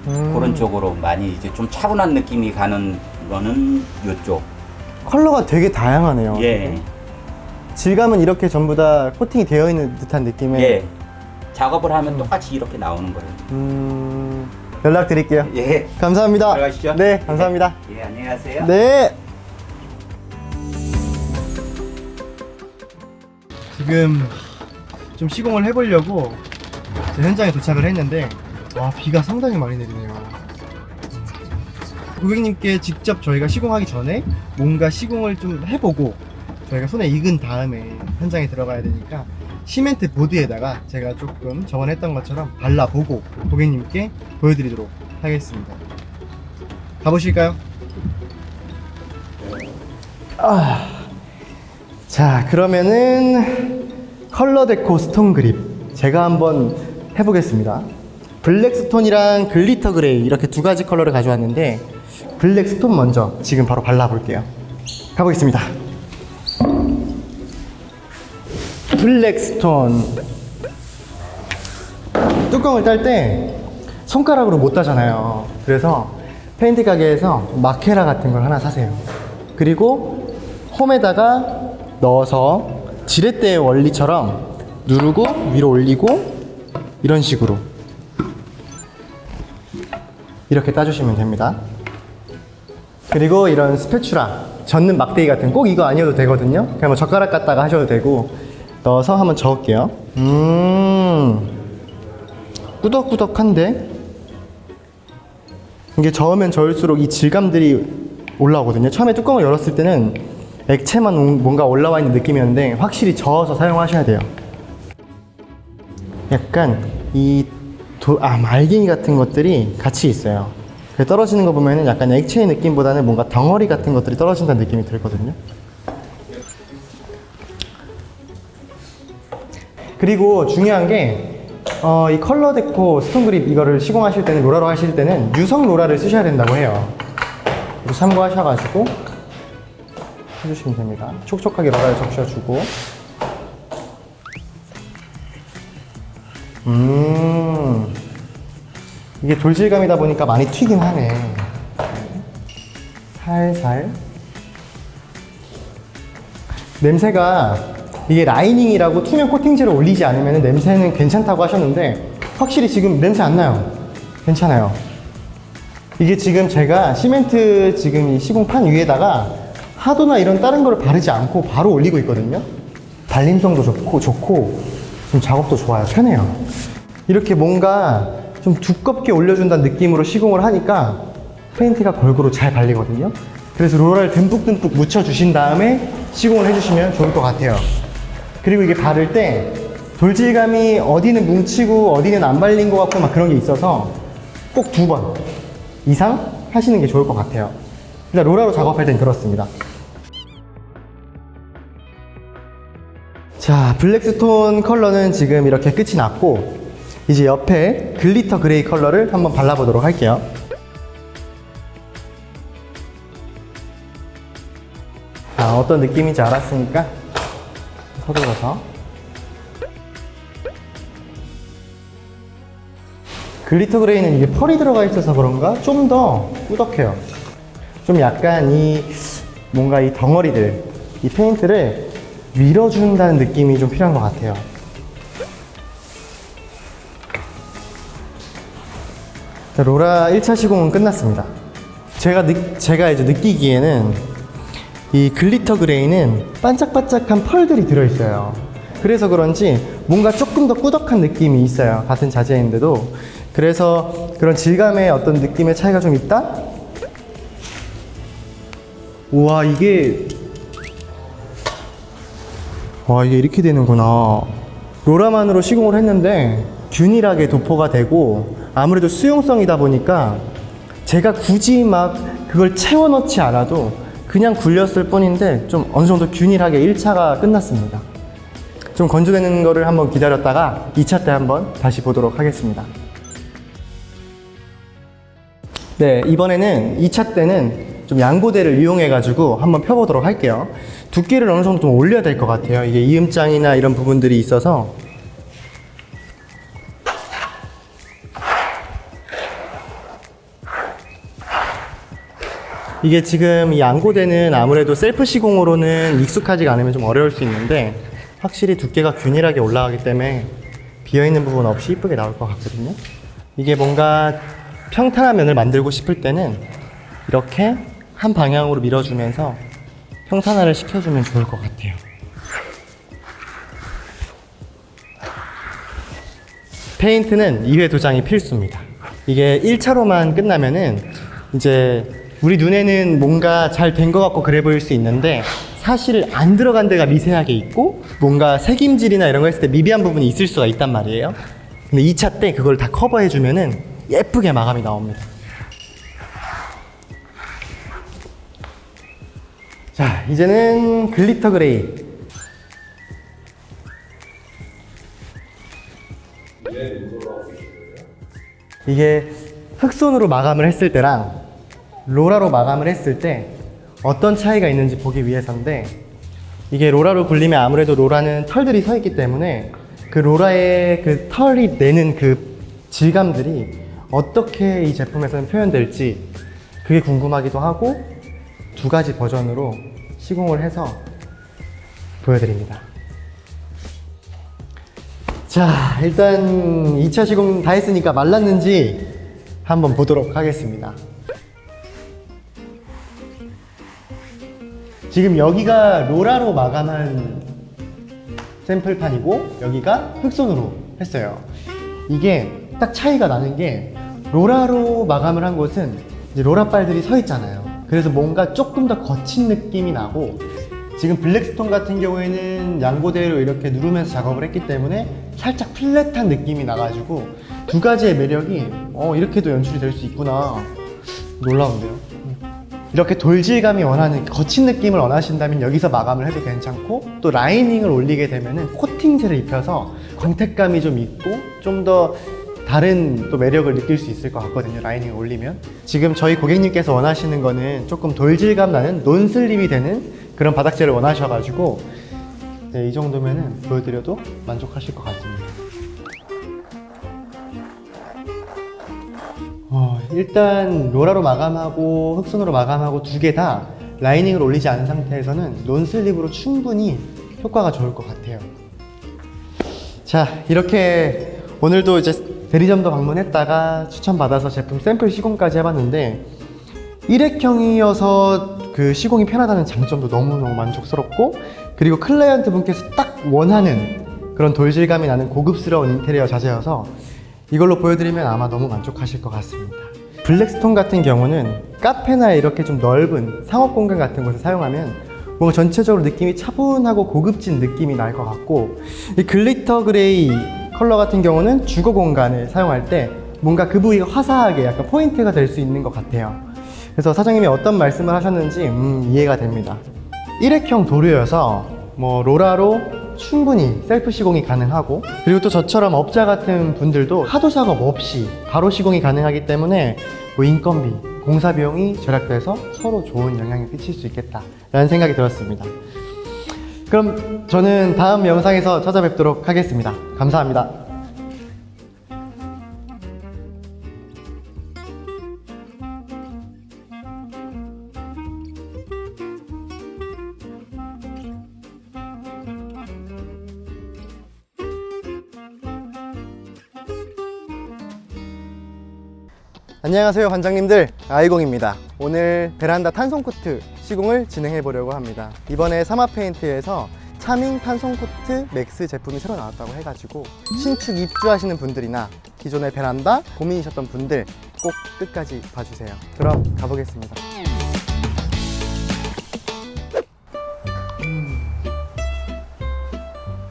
그런 쪽으로 많이 이제 좀 차분한 느낌이 가는 거는 요쪽. 컬러가 되게 다양하네요. 예. 질감은 이렇게 전부 다 코팅이 되어 있는 듯한 느낌의. 예. 작업을 하면 똑같이 이렇게 나오는 거예요. 연락드릴게요. 예. 감사합니다. 들어가시죠. 네, 감사합니다. 예, 안녕하세요. 네. 지금 좀 시공을 해보려고 현장에 도착을 했는데 와, 비가 상당히 많이 내리네요. 고객님께 직접 저희가 시공하기 전에 뭔가 시공을 좀 해보고 저희가 손에 익은 다음에 현장에 들어가야 되니까 시멘트 보드에다가 제가 조금 저번에 했던 것처럼 발라보고 고객님께 보여드리도록 하겠습니다. 가보실까요? 자, 그러면은 컬러 데코 스톤 그립 제가 한번 해보겠습니다. 블랙 스톤이랑 글리터 그레이 이렇게 두 가지 컬러를 가져왔는데 블랙 스톤 먼저 지금 바로 발라볼게요. 가보겠습니다. 블랙 스톤. 뚜껑을 딸 때 손가락으로 못 따잖아요. 그래서 페인트 가게에서 마케라 같은 걸 하나 사세요. 그리고 홈에다가 넣어서 지렛대의 원리처럼 누르고 위로 올리고 이런 식으로 이렇게 따주시면 됩니다. 그리고 이런 스패츄라, 젓는 막대기 같은, 꼭 이거 아니어도 되거든요. 그냥 뭐 젓가락 갖다가 하셔도 되고 넣어서 한번 저을게요. 꾸덕꾸덕한데? 이게 저으면 저을수록 이 질감들이 올라오거든요. 처음에 뚜껑을 열었을 때는 액체만 뭔가 올라와 있는 느낌이었는데 확실히 저어서 사용하셔야 돼요. 약간 이 말갱이 같은 것들이 같이 있어요. 떨어지는 거 보면은 약간 액체의 느낌보다는 뭔가 덩어리 같은 것들이 떨어진다는 느낌이 들거든요. 그리고 중요한 게 이 컬러 데코 스톤 그립 이거를 시공하실 때는, 로라로 하실 때는 유성 로라를 쓰셔야 된다고 해요. 참고하셔가지고 해주시면 됩니다. 촉촉하게 로라를 적셔주고. 이게 돌질감이다 보니까 많이 튀긴 하네. 살살. 냄새가, 이게 라이닝이라고 투명 코팅제를 올리지 않으면 냄새는 괜찮다고 하셨는데 확실히 지금 냄새 안 나요. 괜찮아요. 이게 지금 제가 시멘트 지금 이 시공판 위에다가 하도나 이런 다른 거를 바르지 않고 바로 올리고 있거든요. 발림성도 좋고 좀 작업도 좋아요. 편해요. 이렇게 뭔가 좀 두껍게 올려준다는 느낌으로 시공을 하니까 페인트가 골고루 잘 발리거든요. 그래서 로라를 듬뿍듬뿍 묻혀주신 다음에 시공을 해주시면 좋을 것 같아요. 그리고 이게 바를 때 돌질감이 어디는 뭉치고 어디는 안 발린 것 같고 막 그런 게 있어서 꼭 2번 이상 하시는 게 좋을 것 같아요. 일단 로라로 작업할 땐 그렇습니다. 자, 블랙스톤 컬러는 지금 이렇게 끝이 났고 이제 옆에 글리터 그레이 컬러를 한번 발라보도록 할게요. 자, 어떤 느낌인지 알았으니까 서둘러서. 글리터 그레이는 이게 펄이 들어가 있어서 그런가 좀 더 꾸덕해요. 좀 약간 뭔가 이 덩어리들, 이 페인트를 밀어준다는 느낌이 좀 필요한 것 같아요. 자, 로라 1차 시공은 끝났습니다. 제가 이제 느끼기에는 이 글리터 그레이는 반짝반짝한 펄들이 들어있어요. 그래서 그런지 뭔가 조금 조금 더 꾸덕한 느낌이 있어요. 같은 자재인데도. 그래서 그런 질감의 어떤 느낌의 차이가 좀 있다? 우와, 이게 이렇게 되는구나. 로라만으로 시공을 했는데 균일하게 도포가 되고, 아무래도 수용성이다 보니까 제가 굳이 막 그걸 채워 넣지 않아도 그냥 굴렸을 뿐인데 좀 어느 정도 균일하게 1차가 끝났습니다. 좀 건조되는 거를 한번 기다렸다가 2차 때 한번 다시 보도록 하겠습니다. 네, 이번에는 2차 때는 좀 양고대를 이용해 가지고 한번 펴보도록 할게요. 두께를 어느 정도 좀 올려야 될 것 같아요. 이게 이음장이나 이런 부분들이 있어서. 이게 지금 이 양고대는 아무래도 셀프 시공으로는 익숙하지가 않으면 좀 어려울 수 있는데, 확실히 두께가 균일하게 올라가기 때문에 비어있는 부분 없이 이쁘게 나올 것 같거든요. 이게 뭔가 평탄한 면을 만들고 싶을 때는 이렇게 한 방향으로 밀어주면서 평탄화를 시켜주면 좋을 것 같아요. 페인트는 2회 도장이 필수입니다. 이게 1차로만 끝나면은 이제 우리 눈에는 뭔가 잘 된 것 같고 그래 보일 수 있는데, 사실 안 들어간 데가 미세하게 있고 뭔가 색임질이나 이런 거 했을 때 미비한 부분이 있을 수가 있단 말이에요. 근데 2차 때 그걸 다 커버해 주면은 예쁘게 마감이 나옵니다. 자, 이제는 글리터 그레이. 이게 흑손으로 마감을 했을 때랑 로라로 마감을 했을 때 어떤 차이가 있는지 보기 위해서인데, 이게 로라로 굴리면 아무래도 로라는 털들이 서 있기 때문에 그 로라의 그 털이 내는 그 질감들이 어떻게 이 제품에서는 표현될지 그게 궁금하기도 하고, 두 가지 버전으로 시공을 해서 보여드립니다. 자, 일단 2차 시공 다 했으니까 말랐는지 한번 보도록 하겠습니다. 지금 여기가 로라로 마감한 샘플판이고 여기가 흑손으로 했어요. 이게 딱 차이가 나는 게, 로라로 마감을 한 곳은 이제 로라빨들이 서 있잖아요. 그래서 뭔가 조금 더 거친 느낌이 나고, 지금 블랙스톤 같은 경우에는 양고대로 이렇게 누르면서 작업을 했기 때문에 살짝 플랫한 느낌이 나가지고 두 가지의 매력이 이렇게도 연출이 될 수 있구나. 놀라운데요. 이렇게 돌질감이 원하는 거친 느낌을 원하신다면 여기서 마감을 해도 괜찮고, 또 라이닝을 올리게 되면은 코팅제를 입혀서 광택감이 좀 있고 좀 더 다른 또 매력을 느낄 수 있을 것 같거든요, 라이닝을 올리면. 지금 저희 고객님께서 원하시는 거는 조금 돌질감 나는 논슬립이 되는 그런 바닥재를 원하셔가지고, 네, 이 정도면은 보여드려도 만족하실 것 같습니다. 일단 로라로 마감하고 흑손으로 마감하고 두 개 다 라이닝을 올리지 않은 상태에서는 논슬립으로 충분히 효과가 좋을 것 같아요. 자, 이렇게 오늘도 이제 대리점도 방문했다가 추천받아서 제품 샘플 시공까지 해봤는데, 일회형이어서 그 시공이 편하다는 장점도 너무너무 만족스럽고, 그리고 클라이언트 분께서 딱 원하는 그런 돌질감이 나는 고급스러운 인테리어 자재여서 이걸로 보여드리면 아마 너무 만족하실 것 같습니다. 블랙스톤 같은 경우는 카페나 이렇게 좀 넓은 상업 공간 같은 곳에 사용하면 뭔가 전체적으로 느낌이 차분하고 고급진 느낌이 날 것 같고, 이 글리터 그레이 컬러 같은 경우는 주거 공간을 사용할 때 뭔가 그 부위가 화사하게 약간 포인트가 될 수 있는 것 같아요. 그래서 사장님이 어떤 말씀을 하셨는지 이해가 됩니다. 일회형 도료여서 뭐 로라로 충분히 셀프 시공이 가능하고, 그리고 또 저처럼 업자 같은 분들도 하도 작업 없이 바로 시공이 가능하기 때문에 뭐 인건비, 공사 비용이 절약돼서 서로 좋은 영향을 끼칠 수 있겠다 라는 생각이 들었습니다. 그럼 저는 다음 영상에서 찾아뵙도록 하겠습니다. 감사합니다. 안녕하세요, 관장님들. 아이공입니다. 오늘 베란다 탄성코트 시공을 진행해 보려고 합니다. 이번에 사마페인트에서 3인 탄성코트 맥스 제품이 새로 나왔다고 해가지고 신축 입주하시는 분들이나 기존의 베란다 고민이셨던 분들 꼭 끝까지 봐주세요. 그럼 가보겠습니다.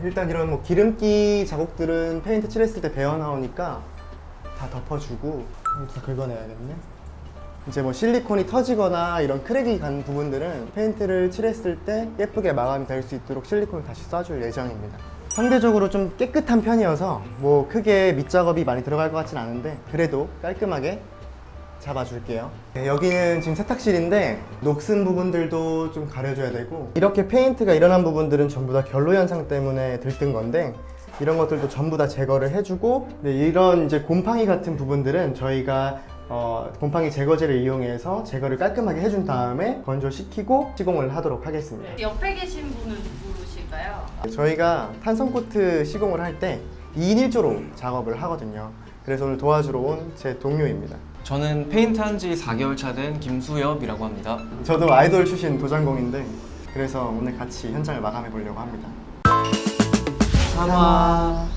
일단 이런 뭐 기름기 자국들은 페인트 칠했을 때 배어 나오니까 다 덮어주고 다 긁어내야겠네. 이제 뭐 실리콘이 터지거나 이런 크랙이 간 부분들은 페인트를 칠했을 때 예쁘게 마감이 될 수 있도록 실리콘을 다시 쏴줄 예정입니다. 상대적으로 좀 깨끗한 편이어서 뭐 크게 밑작업이 많이 들어갈 것 같진 않은데 그래도 깔끔하게 잡아줄게요. 네, 여기는 지금 세탁실인데 녹슨 부분들도 좀 가려줘야 되고 이렇게 페인트가 일어난 부분들은 전부 다 결로 현상 때문에 들뜬 건데 이런 것들도 전부 다 제거를 해주고 네, 이런 이제 곰팡이 같은 부분들은 저희가 곰팡이 제거제를 이용해서 제거를 깔끔하게 해준 다음에 건조시키고 시공을 하도록 하겠습니다. 옆에 계신 분은 누구실까요? 저희가 탄성코트 시공을 할 때 2인 1조로 작업을 하거든요. 그래서 오늘 도와주러 온 제 동료입니다. 저는 페인트 한 지 4개월 차 된 김수엽이라고 합니다. 저도 아이돌 출신 도장공인데 그래서 오늘 같이 현장을 마감해 보려고 합니다. 사마.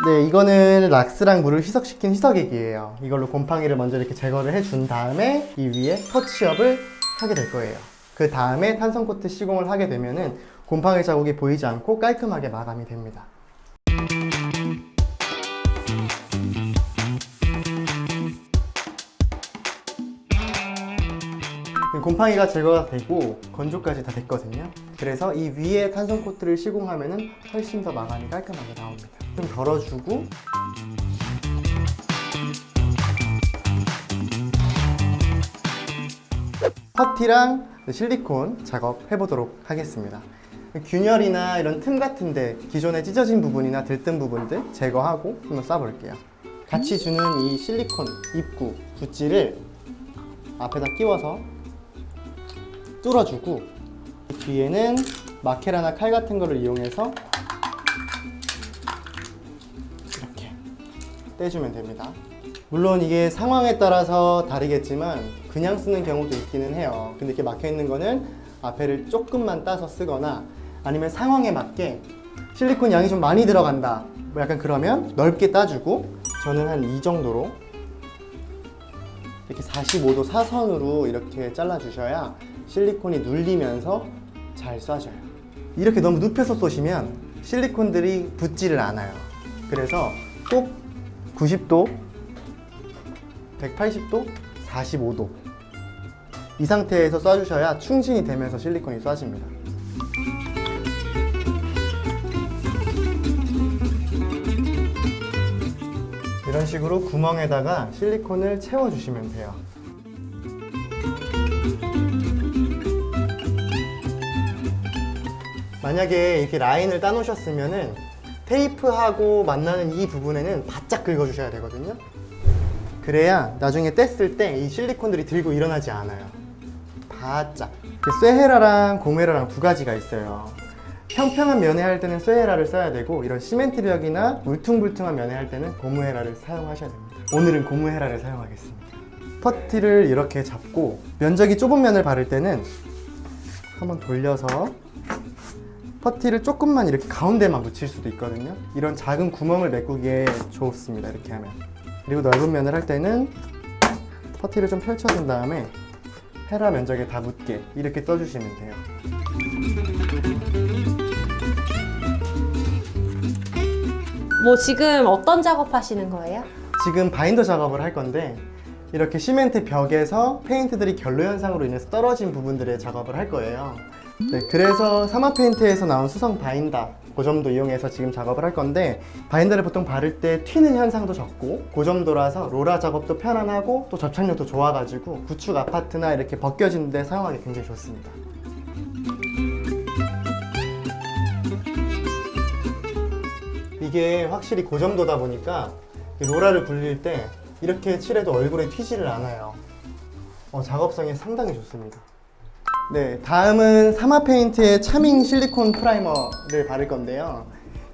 네, 이거는 락스랑 물을 희석시킨 희석액이에요. 이걸로 곰팡이를 먼저 이렇게 제거를 해준 다음에 이 위에 터치업을 하게 될 거예요. 그 다음에 탄성코트 시공을 하게 되면은 곰팡이 자국이 보이지 않고 깔끔하게 마감이 됩니다. 곰팡이가 제거가 되고 건조까지 다 됐거든요. 그래서 이 위에 탄성코트를 시공하면은 훨씬 더 마감이 깔끔하게 나옵니다. 좀 덜어주고 퍼티랑 실리콘 작업해 보도록 하겠습니다. 균열이나 이런 틈 같은데 기존에 찢어진 부분이나 들뜬 부분들 제거하고 한번 쏴볼게요. 같이 주는 이 실리콘 입구 붓질을 앞에다 끼워서 뚫어주고 뒤에는 마케라나 칼 같은 거를 이용해서 이렇게 떼주면 됩니다. 물론 이게 상황에 따라서 다르겠지만 그냥 쓰는 경우도 있기는 해요. 근데 이렇게 막혀 있는 거는 앞에를 조금만 따서 쓰거나 아니면 상황에 맞게 실리콘 양이 좀 많이 들어간다 뭐 약간 그러면 넓게 따주고 저는 한 이 정도로 이렇게 45도 사선으로 이렇게 잘라주셔야 실리콘이 눌리면서 잘 쏴져요. 이렇게 너무 눕혀서 쏘시면 실리콘들이 붙지를 않아요. 그래서 꼭 90도, 180도, 45도 이 상태에서 쏴주셔야 충진이 되면서 실리콘이 쏴집니다. 이런 식으로 구멍에다가 실리콘을 채워주시면 돼요. 만약에 이렇게 라인을 따놓으셨으면은 테이프하고 만나는 이 부분에는 바짝 긁어주셔야 되거든요. 그래야 나중에 뗐을 때 이 실리콘들이 들고 일어나지 않아요. 바짝. 쇠헤라랑 고무헤라랑 두 가지가 있어요. 평평한 면에 할 때는 쇠헤라를 써야 되고 이런 시멘트 벽이나 울퉁불퉁한 면에 할 때는 고무헤라를 사용하셔야 됩니다. 오늘은 고무헤라를 사용하겠습니다. 퍼티를 이렇게 잡고 면적이 좁은 면을 바를 때는 한번 돌려서 퍼티를 조금만 이렇게 가운데만 묻힐 수도 있거든요. 이런 작은 구멍을 메꾸기에 좋습니다. 이렇게 하면. 그리고 넓은 면을 할 때는 퍼티를 좀 펼쳐준 다음에 헤라 면적에 다 묻게 이렇게 떠주시면 돼요. 뭐 지금 어떤 작업하시는 거예요? 지금 바인더 작업을 할 건데 이렇게 시멘트 벽에서 페인트들이 결로 현상으로 인해서 떨어진 부분들의 작업을 할 거예요. 네, 그래서 사마 페인트에서 나온 수성 바인더 고점도 이용해서 지금 작업을 할 건데 바인더를 보통 바를 때 튀는 현상도 적고 고점도라서 롤화 작업도 편안하고 또 접착력도 좋아가지고 구축 아파트나 이렇게 벗겨지는 데 사용하기 굉장히 좋습니다. 이게 확실히 고점도다 보니까 이 로라를 굴릴 때 이렇게 칠해도 얼굴에 튀지를 않아요. 작업성이 상당히 좋습니다. 네, 다음은 사마 페인트의 차밍 실리콘 프라이머를 바를 건데요.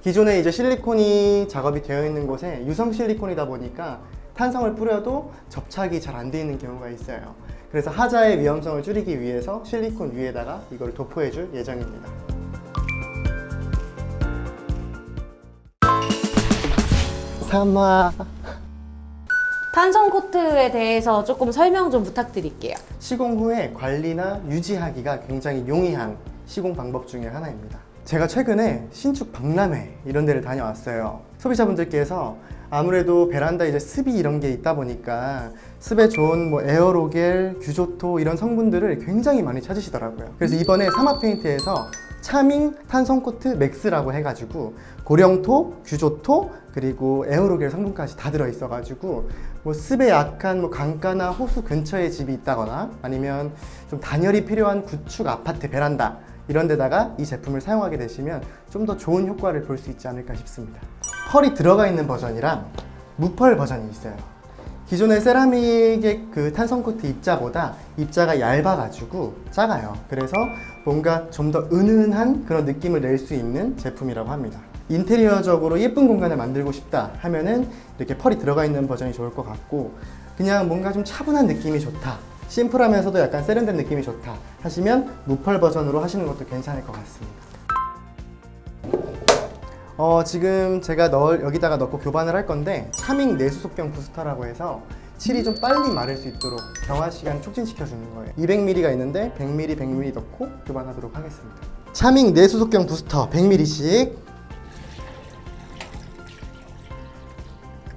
기존에 이제 실리콘이 작업이 되어 있는 곳에 유성 실리콘이다 보니까 탄성을 뿌려도 접착이 잘 안 되어 있는 경우가 있어요. 그래서 하자의 위험성을 줄이기 위해서 실리콘 위에다가 이걸 도포해 줄 예정입니다. 사마. 탄성 코트에 대해서 조금 설명 좀 부탁드릴게요. 시공 후에 관리나 유지하기가 굉장히 용이한 시공 방법 중에 하나입니다. 제가 최근에 신축 박람회 이런 데를 다녀왔어요. 소비자분들께서 아무래도 베란다 이제 습이 이런 게 있다 보니까 습에 좋은 뭐 에어로겔, 규조토 이런 성분들을 굉장히 많이 찾으시더라고요. 그래서 이번에 사마 페인트에서 차밍 탄성 코트 맥스라고 해가지고 고령토, 규조토 그리고 에어로겔 성분까지 다 들어있어가지고 뭐 습에 약한 뭐 강가나 호수 근처에 집이 있다거나 아니면 좀 단열이 필요한 구축 아파트 베란다 이런 데다가 이 제품을 사용하게 되시면 좀 더 좋은 효과를 볼 수 있지 않을까 싶습니다. 펄이 들어가 있는 버전이랑 무펄 버전이 있어요. 기존의 세라믹의 그 탄성 코트 입자보다 입자가 얇아가지고 작아요. 그래서 뭔가 좀 더 은은한 그런 느낌을 낼 수 있는 제품이라고 합니다. 인테리어적으로 예쁜 공간을 만들고 싶다 하면은 이렇게 펄이 들어가 있는 버전이 좋을 것 같고, 그냥 뭔가 좀 차분한 느낌이 좋다, 심플하면서도 약간 세련된 느낌이 좋다 하시면 무펄 버전으로 하시는 것도 괜찮을 것 같습니다. 지금 제가 여기다가 넣고 교반을 할 건데 차밍 내수속경 부스터라고 해서 칠이 좀 빨리 마를 수 있도록 경화 시간을 촉진시켜 주는 거예요. 200ml가 있는데 100ml, 100ml 넣고 교반하도록 하겠습니다. 차밍 내수속경 부스터 100ml씩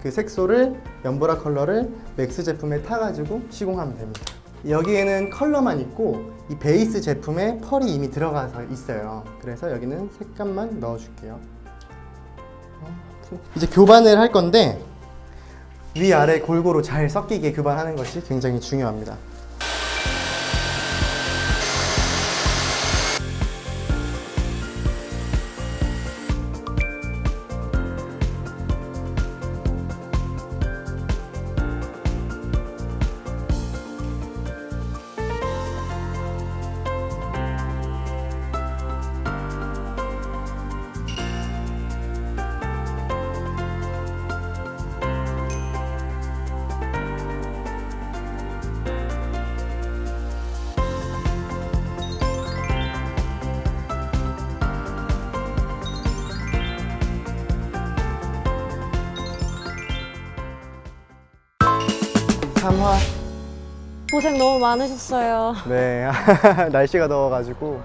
그 색소를 연보라 컬러를 맥스 제품에 타가지고 시공하면 됩니다. 여기에는 컬러만 있고 이 베이스 제품에 펄이 이미 들어가서 있어요. 그래서 여기는 색감만 넣어줄게요. 이제 교반을 할 건데 위아래 골고루 잘 섞이게 교반하는 것이 굉장히 중요합니다. 삼화. 고생 너무 많으셨어요. 네, 날씨가 더워가지고.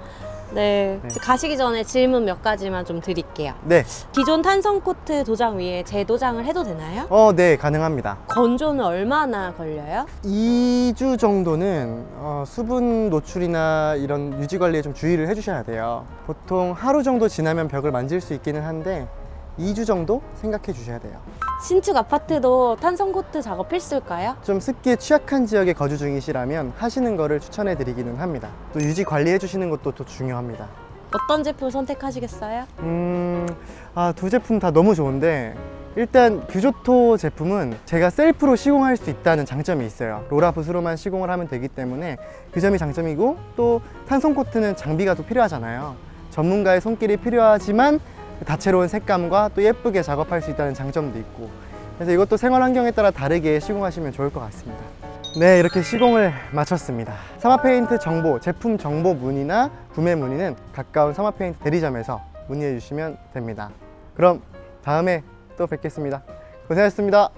네. 네. 가시기 전에 질문 몇 가지만 좀 드릴게요. 네, 기존 탄성 코트 도장 위에 재도장을 해도 되나요? 네, 가능합니다. 건조는 얼마나 걸려요? 2주 정도는 수분 노출이나 이런 유지 관리에 좀 주의를 해주셔야 돼요. 보통 하루 정도 지나면 벽을 만질 수 있기는 한데 2주 정도 생각해 주셔야 돼요. 신축 아파트도 탄성 코트 작업 필수일까요? 좀 습기에 취약한 지역에 거주 중이시라면 하시는 거를 추천해 드리기는 합니다. 또 유지 관리해 주시는 것도 또 중요합니다. 어떤 제품 선택하시겠어요? 두 제품 다 너무 좋은데 일단 규조토 제품은 제가 셀프로 시공할 수 있다는 장점이 있어요. 로라 붓으로만 시공을 하면 되기 때문에 그 점이 장점이고, 또 탄성 코트는 장비가 또 필요하잖아요. 전문가의 손길이 필요하지만 다채로운 색감과 또 예쁘게 작업할 수 있다는 장점도 있고, 그래서 이것도 생활 환경에 따라 다르게 시공하시면 좋을 것 같습니다. 네, 이렇게 시공을 마쳤습니다. 사마페인트 정보, 제품 정보 문의나 구매 문의는 가까운 사마페인트 대리점에서 문의해 주시면 됩니다. 그럼 다음에 또 뵙겠습니다. 고생하셨습니다.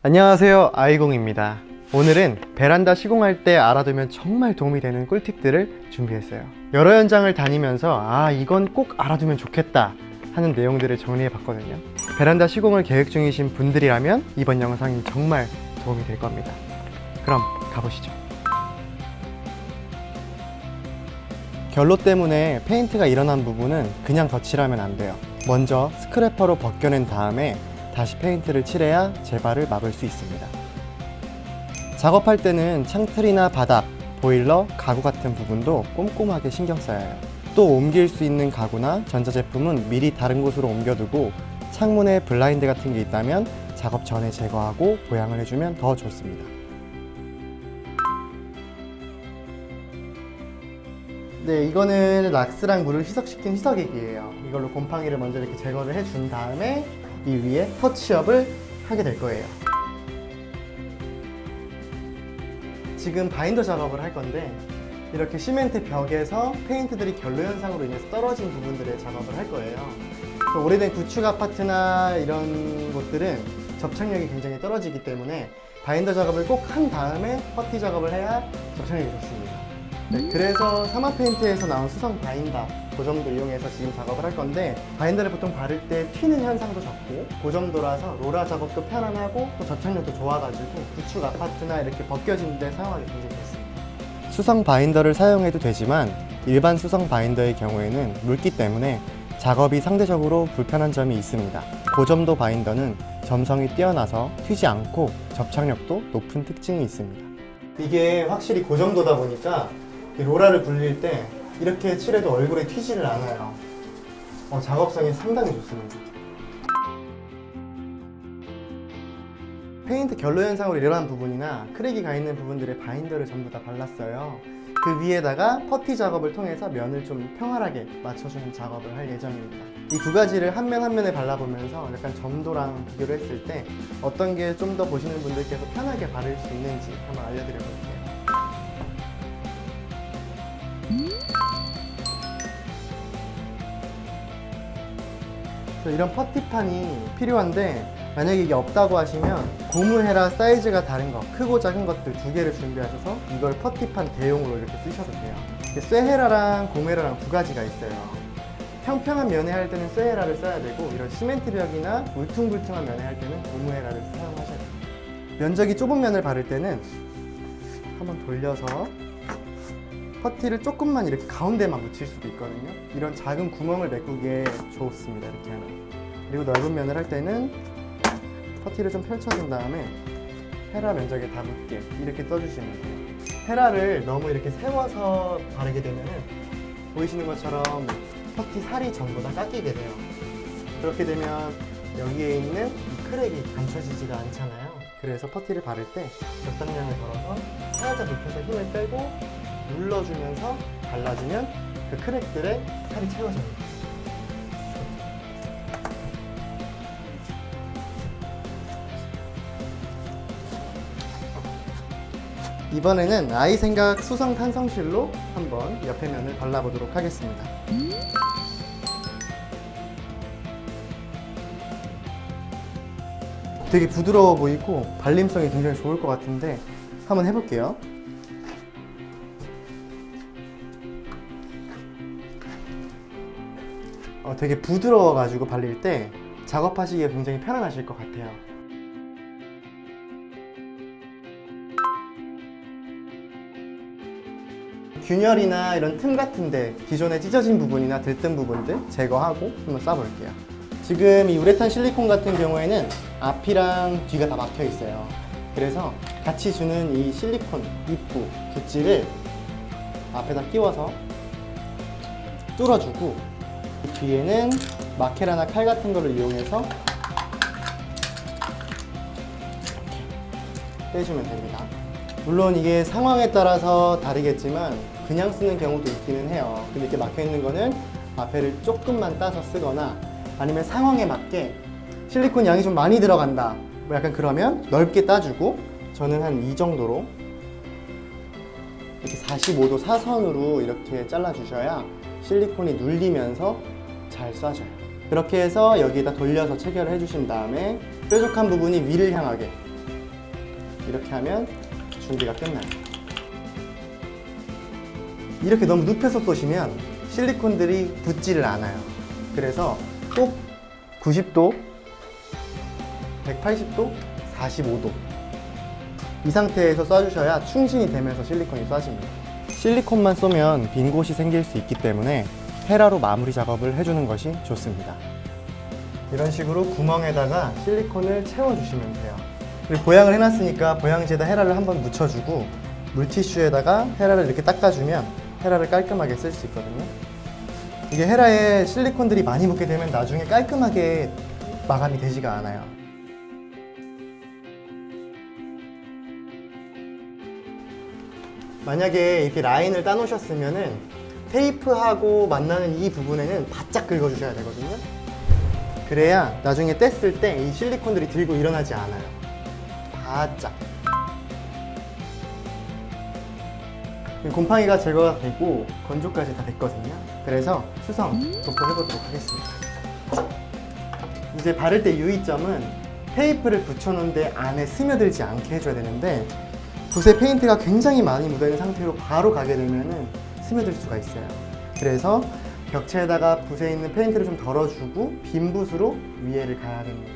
안녕하세요, 아이공입니다. 오늘은 베란다 시공할 때 알아두면 정말 도움이 되는 꿀팁들을 준비했어요. 여러 현장을 다니면서 이건 꼭 알아두면 좋겠다 하는 내용들을 정리해 봤거든요. 베란다 시공을 계획 중이신 분들이라면 이번 영상이 정말 도움이 될 겁니다. 그럼 가보시죠. 결로 때문에 페인트가 일어난 부분은 그냥 덧칠하면 안 돼요. 먼저 스크래퍼로 벗겨낸 다음에 다시 페인트를 칠해야 재발을 막을 수 있습니다. 작업할 때는 창틀이나 바닥, 보일러, 가구 같은 부분도 꼼꼼하게 신경 써야 해요. 또 옮길 수 있는 가구나 전자제품은 미리 다른 곳으로 옮겨두고 창문에 블라인드 같은 게 있다면 작업 전에 제거하고 보양을 해주면 더 좋습니다. 네, 이거는 락스랑 물을 희석시킨 희석액이에요. 이걸로 곰팡이를 먼저 이렇게 제거를 해준 다음에 이 위에 터치업을 하게 될 거예요. 지금 바인더 작업을 할 건데 이렇게 시멘트 벽에서 페인트들이 결로 현상으로 인해서 떨어진 부분들의 작업을 할 거예요. 오래된 구축 아파트나 이런 곳들은 접착력이 굉장히 떨어지기 때문에 바인더 작업을 꼭 한 다음에 퍼티 작업을 해야 접착력이 좋습니다. 네, 그래서 사마페인트에서 나온 수성 바인더 그 점도 이용해서 지금 작업을 할 건데, 바인더를 보통 바를 때 튀는 현상도 적고 그 점도라서 롤러 작업도 편안하고 또 접착력도 좋아가지고 구축 아파트나 이렇게 벗겨진 데 사용하기 굉장히 좋습니다. 수성 바인더를 사용해도 되지만 일반 수성 바인더의 경우에는 물기 때문에 작업이 상대적으로 불편한 점이 있습니다. 고점도 바인더는 점성이 뛰어나서 튀지 않고 접착력도 높은 특징이 있습니다. 이게 확실히 고점도다 보니까 롤러를 굴릴 때 이렇게 칠해도 얼굴에 튀지를 않아요. 작업성이 상당히 좋습니다. 페인트 결로 현상으로 일어난 부분이나 크랙이 가 있는 부분들의 바인더를 전부 다 발랐어요. 그 위에다가 퍼티 작업을 통해서 면을 좀 평활하게 맞춰주는 작업을 할 예정입니다. 이 두 가지를 한 면 한 면에 발라보면서 약간 점도랑 비교를 했을 때 어떤 게 좀 더 보시는 분들께서 편하게 바를 수 있는지 한번 알려드려 볼게요. 이런 퍼티판이 필요한데 만약에 이게 없다고 하시면 고무헤라 사이즈가 다른 거, 크고 작은 것들 두 개를 준비하셔서 이걸 퍼티판 대용으로 이렇게 쓰셔도 돼요. 쇠헤라랑 고무헤라랑 두 가지가 있어요. 평평한 면에 할 때는 쇠헤라를 써야 되고, 이런 시멘트 벽이나 울퉁불퉁한 면에 할 때는 고무헤라를 사용하셔야 돼요. 면적이 좁은 면을 바를 때는 한번 돌려서 퍼티를 조금만 이렇게 가운데만 묻힐 수도 있거든요. 이런 작은 구멍을 메꾸기에 좋습니다. 이렇게 하면. 그리고 넓은 면을 할 때는 퍼티를 좀 펼쳐준 다음에 헤라 면적에 다 묻게 이렇게 떠주시면 돼요. 헤라를 너무 이렇게 세워서 바르게 되면은 보이시는 것처럼 퍼티 살이 전부 다 깎이게 돼요. 그렇게 되면 여기에 있는 이 크랙이 감춰지지가 않잖아요. 그래서 퍼티를 바를 때 적당량을 걸어서 살짝 눕혀서 힘을 빼고 눌러주면서 발라주면 그 크랙들의 살이 채워집니다. 이번에는 아이생각 수성 탄성실로 한번 옆에 면을 발라보도록 하겠습니다. 되게 부드러워 보이고 발림성이 굉장히 좋을 것 같은데 한번 해볼게요. 되게 부드러워가지고 발릴 때 작업하시기에 굉장히 편안하실 것 같아요. 균열이나 이런 틈 같은데 기존에 찢어진 부분이나 들뜬 부분들 제거하고 한번 쏴볼게요. 지금 이 우레탄 실리콘 같은 경우에는 앞이랑 뒤가 다 막혀 있어요. 그래서 같이 주는 이 실리콘 입구 붓질을 앞에다 끼워서 뚫어주고, 뒤에는 마케라나 칼 같은 거를 이용해서 이렇게 빼주면 됩니다. 물론 이게 상황에 따라서 다르겠지만 그냥 쓰는 경우도 있기는 해요. 근데 이렇게 막혀 있는 거는 앞에를 조금만 따서 쓰거나, 아니면 상황에 맞게 실리콘 양이 좀 많이 들어간다 뭐 약간 그러면 넓게 따주고, 저는 한 이 정도로 이렇게 45도 사선으로 이렇게 잘라주셔야 실리콘이 눌리면서 잘 쏴져요. 그렇게 해서 여기에다 돌려서 체결을 해주신 다음에 뾰족한 부분이 위를 향하게 이렇게 하면 준비가 끝나요. 이렇게 너무 눕혀서 쏘시면 실리콘들이 붙지를 않아요. 그래서 꼭 90도, 180도, 45도 이 상태에서 쏴주셔야 충신이 되면서 실리콘이 쏴집니다. 실리콘만 쏘면 빈 곳이 생길 수 있기 때문에 헤라로 마무리 작업을 해주는 것이 좋습니다. 이런 식으로 구멍에다가 실리콘을 채워주시면 돼요. 그리고 보양을 해놨으니까 보양지에다 헤라를 한번 묻혀주고 물티슈에다가 헤라를 이렇게 닦아주면 헤라를 깔끔하게 쓸 수 있거든요. 이게 헤라에 실리콘들이 많이 묻게 되면 나중에 깔끔하게 마감이 되지가 않아요. 만약에 이렇게 라인을 따놓으셨으면은 테이프하고 만나는 이 부분에는 바짝 긁어주셔야 되거든요. 그래야 나중에 뗐을 때 이 실리콘들이 들고 일어나지 않아요. 바짝. 곰팡이가 제거가 되고 건조까지 다 됐거든요. 그래서 수성 도포해보도록 하겠습니다. 이제 바를 때 유의점은 테이프를 붙여놓은데 안에 스며들지 않게 해줘야 되는데 붓에 페인트가 굉장히 많이 묻어있는 상태로 바로 가게 되면 스며들 수가 있어요. 그래서 벽체에다가 붓에 있는 페인트를 좀 덜어주고 빈 붓으로 위에를 가야 됩니다.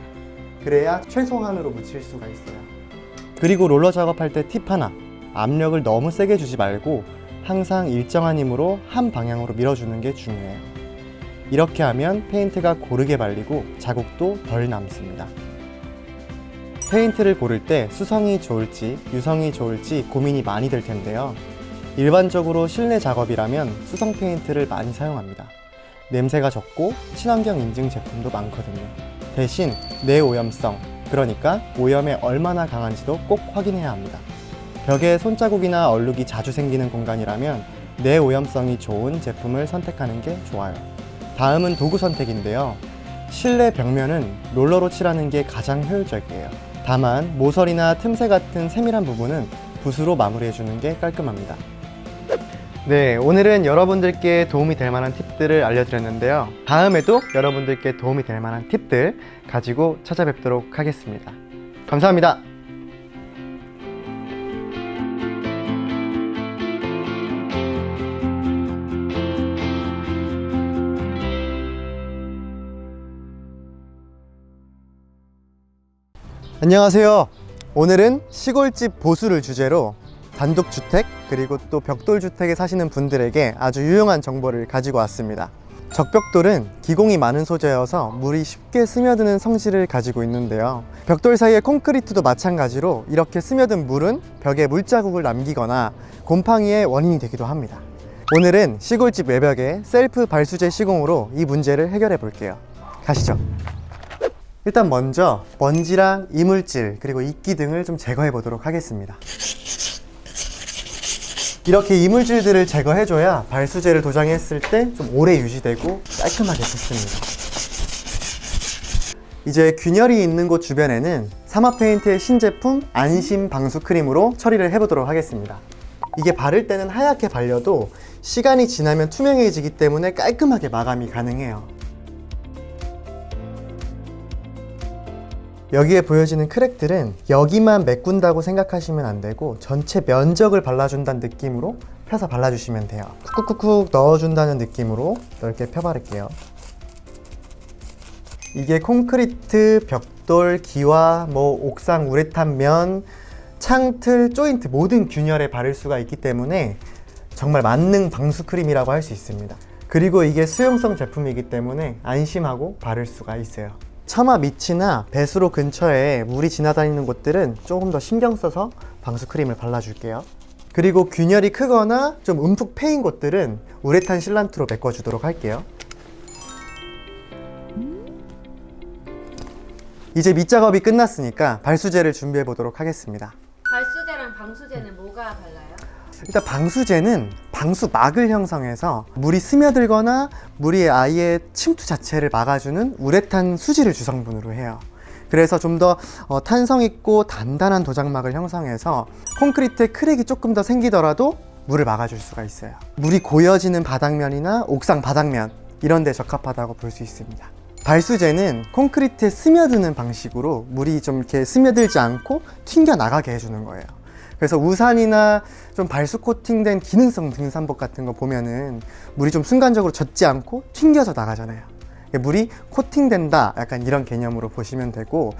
그래야 최소한으로 묻힐 수가 있어요. 그리고 롤러 작업할 때 팁 하나, 압력을 너무 세게 주지 말고 항상 일정한 힘으로 한 방향으로 밀어주는 게 중요해요. 이렇게 하면 페인트가 고르게 발리고 자국도 덜 남습니다. 페인트를 고를 때 수성이 좋을지 유성이 좋을지 고민이 많이 될 텐데요. 일반적으로 실내 작업이라면 수성 페인트를 많이 사용합니다. 냄새가 적고 친환경 인증 제품도 많거든요. 대신 내오염성, 그러니까 오염에 얼마나 강한지도 꼭 확인해야 합니다. 벽에 손자국이나 얼룩이 자주 생기는 공간이라면 내오염성이 좋은 제품을 선택하는 게 좋아요. 다음은 도구 선택인데요. 실내 벽면은 롤러로 칠하는 게 가장 효율적이에요. 다만 모서리나 틈새 같은 세밀한 부분은 붓으로 마무리해주는 게 깔끔합니다. 네, 오늘은 여러분들께 도움이 될 만한 팁들을 알려드렸는데요. 다음에도 여러분들께 도움이 될 만한 팁들 가지고 찾아뵙도록 하겠습니다. 감사합니다. 안녕하세요. 오늘은 시골집 보수를 주제로 단독주택 그리고 또 벽돌주택에 사시는 분들에게 아주 유용한 정보를 가지고 왔습니다. 적벽돌은 기공이 많은 소재여서 물이 쉽게 스며드는 성질을 가지고 있는데요. 벽돌 사이의 콘크리트도 마찬가지로 이렇게 스며든 물은 벽에 물자국을 남기거나 곰팡이의 원인이 되기도 합니다. 오늘은 시골집 외벽에 셀프 발수제 시공으로 이 문제를 해결해 볼게요. 가시죠. 일단 먼저 먼지랑 이물질 그리고 이끼 등을 좀 제거해 보도록 하겠습니다. 이렇게 이물질들을 제거해줘야 발수제를 도장했을 때 좀 오래 유지되고 깔끔하게 씻습니다. 이제 균열이 있는 곳 주변에는 사마페인트의 신제품 안심 방수 크림으로 처리를 해보도록 하겠습니다. 이게 바를 때는 하얗게 발려도 시간이 지나면 투명해지기 때문에 깔끔하게 마감이 가능해요. 여기에 보여지는 크랙들은 여기만 메꾼다고 생각하시면 안 되고 전체 면적을 발라준다는 느낌으로 펴서 발라주시면 돼요. 쿡쿡쿡 넣어준다는 느낌으로 넓게 펴바를게요. 이게 콘크리트, 벽돌, 기와, 옥상 우레탄 면, 창틀, 조인트 모든 균열에 바를 수가 있기 때문에 정말 만능 방수 크림이라고 할 수 있습니다. 그리고 이게 수용성 제품이기 때문에 안심하고 바를 수가 있어요. 처마 밑이나 배수로 근처에 물이 지나다니는 곳들은 조금 더 신경 써서 방수 크림을 발라줄게요. 그리고 균열이 크거나 좀 움푹 패인 곳들은 우레탄 실란트로 메꿔주도록 할게요. 이제 밑작업이 끝났으니까 발수제를 준비해 보도록 하겠습니다. 발수제랑 방수제는 뭐가 달라요? 일단 방수제는 방수막을 형성해서 물이 스며들거나 물이 아예 침투 자체를 막아주는 우레탄 수지를 주성분으로 해요. 그래서 좀 더 탄성 있고 단단한 도장막을 형성해서 콘크리트에 크랙이 조금 더 생기더라도 물을 막아줄 수가 있어요. 물이 고여지는 바닥면이나 옥상 바닥면 이런 데 적합하다고 볼 수 있습니다. 발수제는 콘크리트에 스며드는 방식으로 물이 좀 이렇게 스며들지 않고 튕겨 나가게 해주는 거예요. 그래서 우산이나 좀 발수 코팅된 기능성 등산복 같은 거 보면은 물이 좀 순간적으로 젖지 않고 튕겨져 나가잖아요. 물이 코팅된다 약간 이런 개념으로 보시면 되고,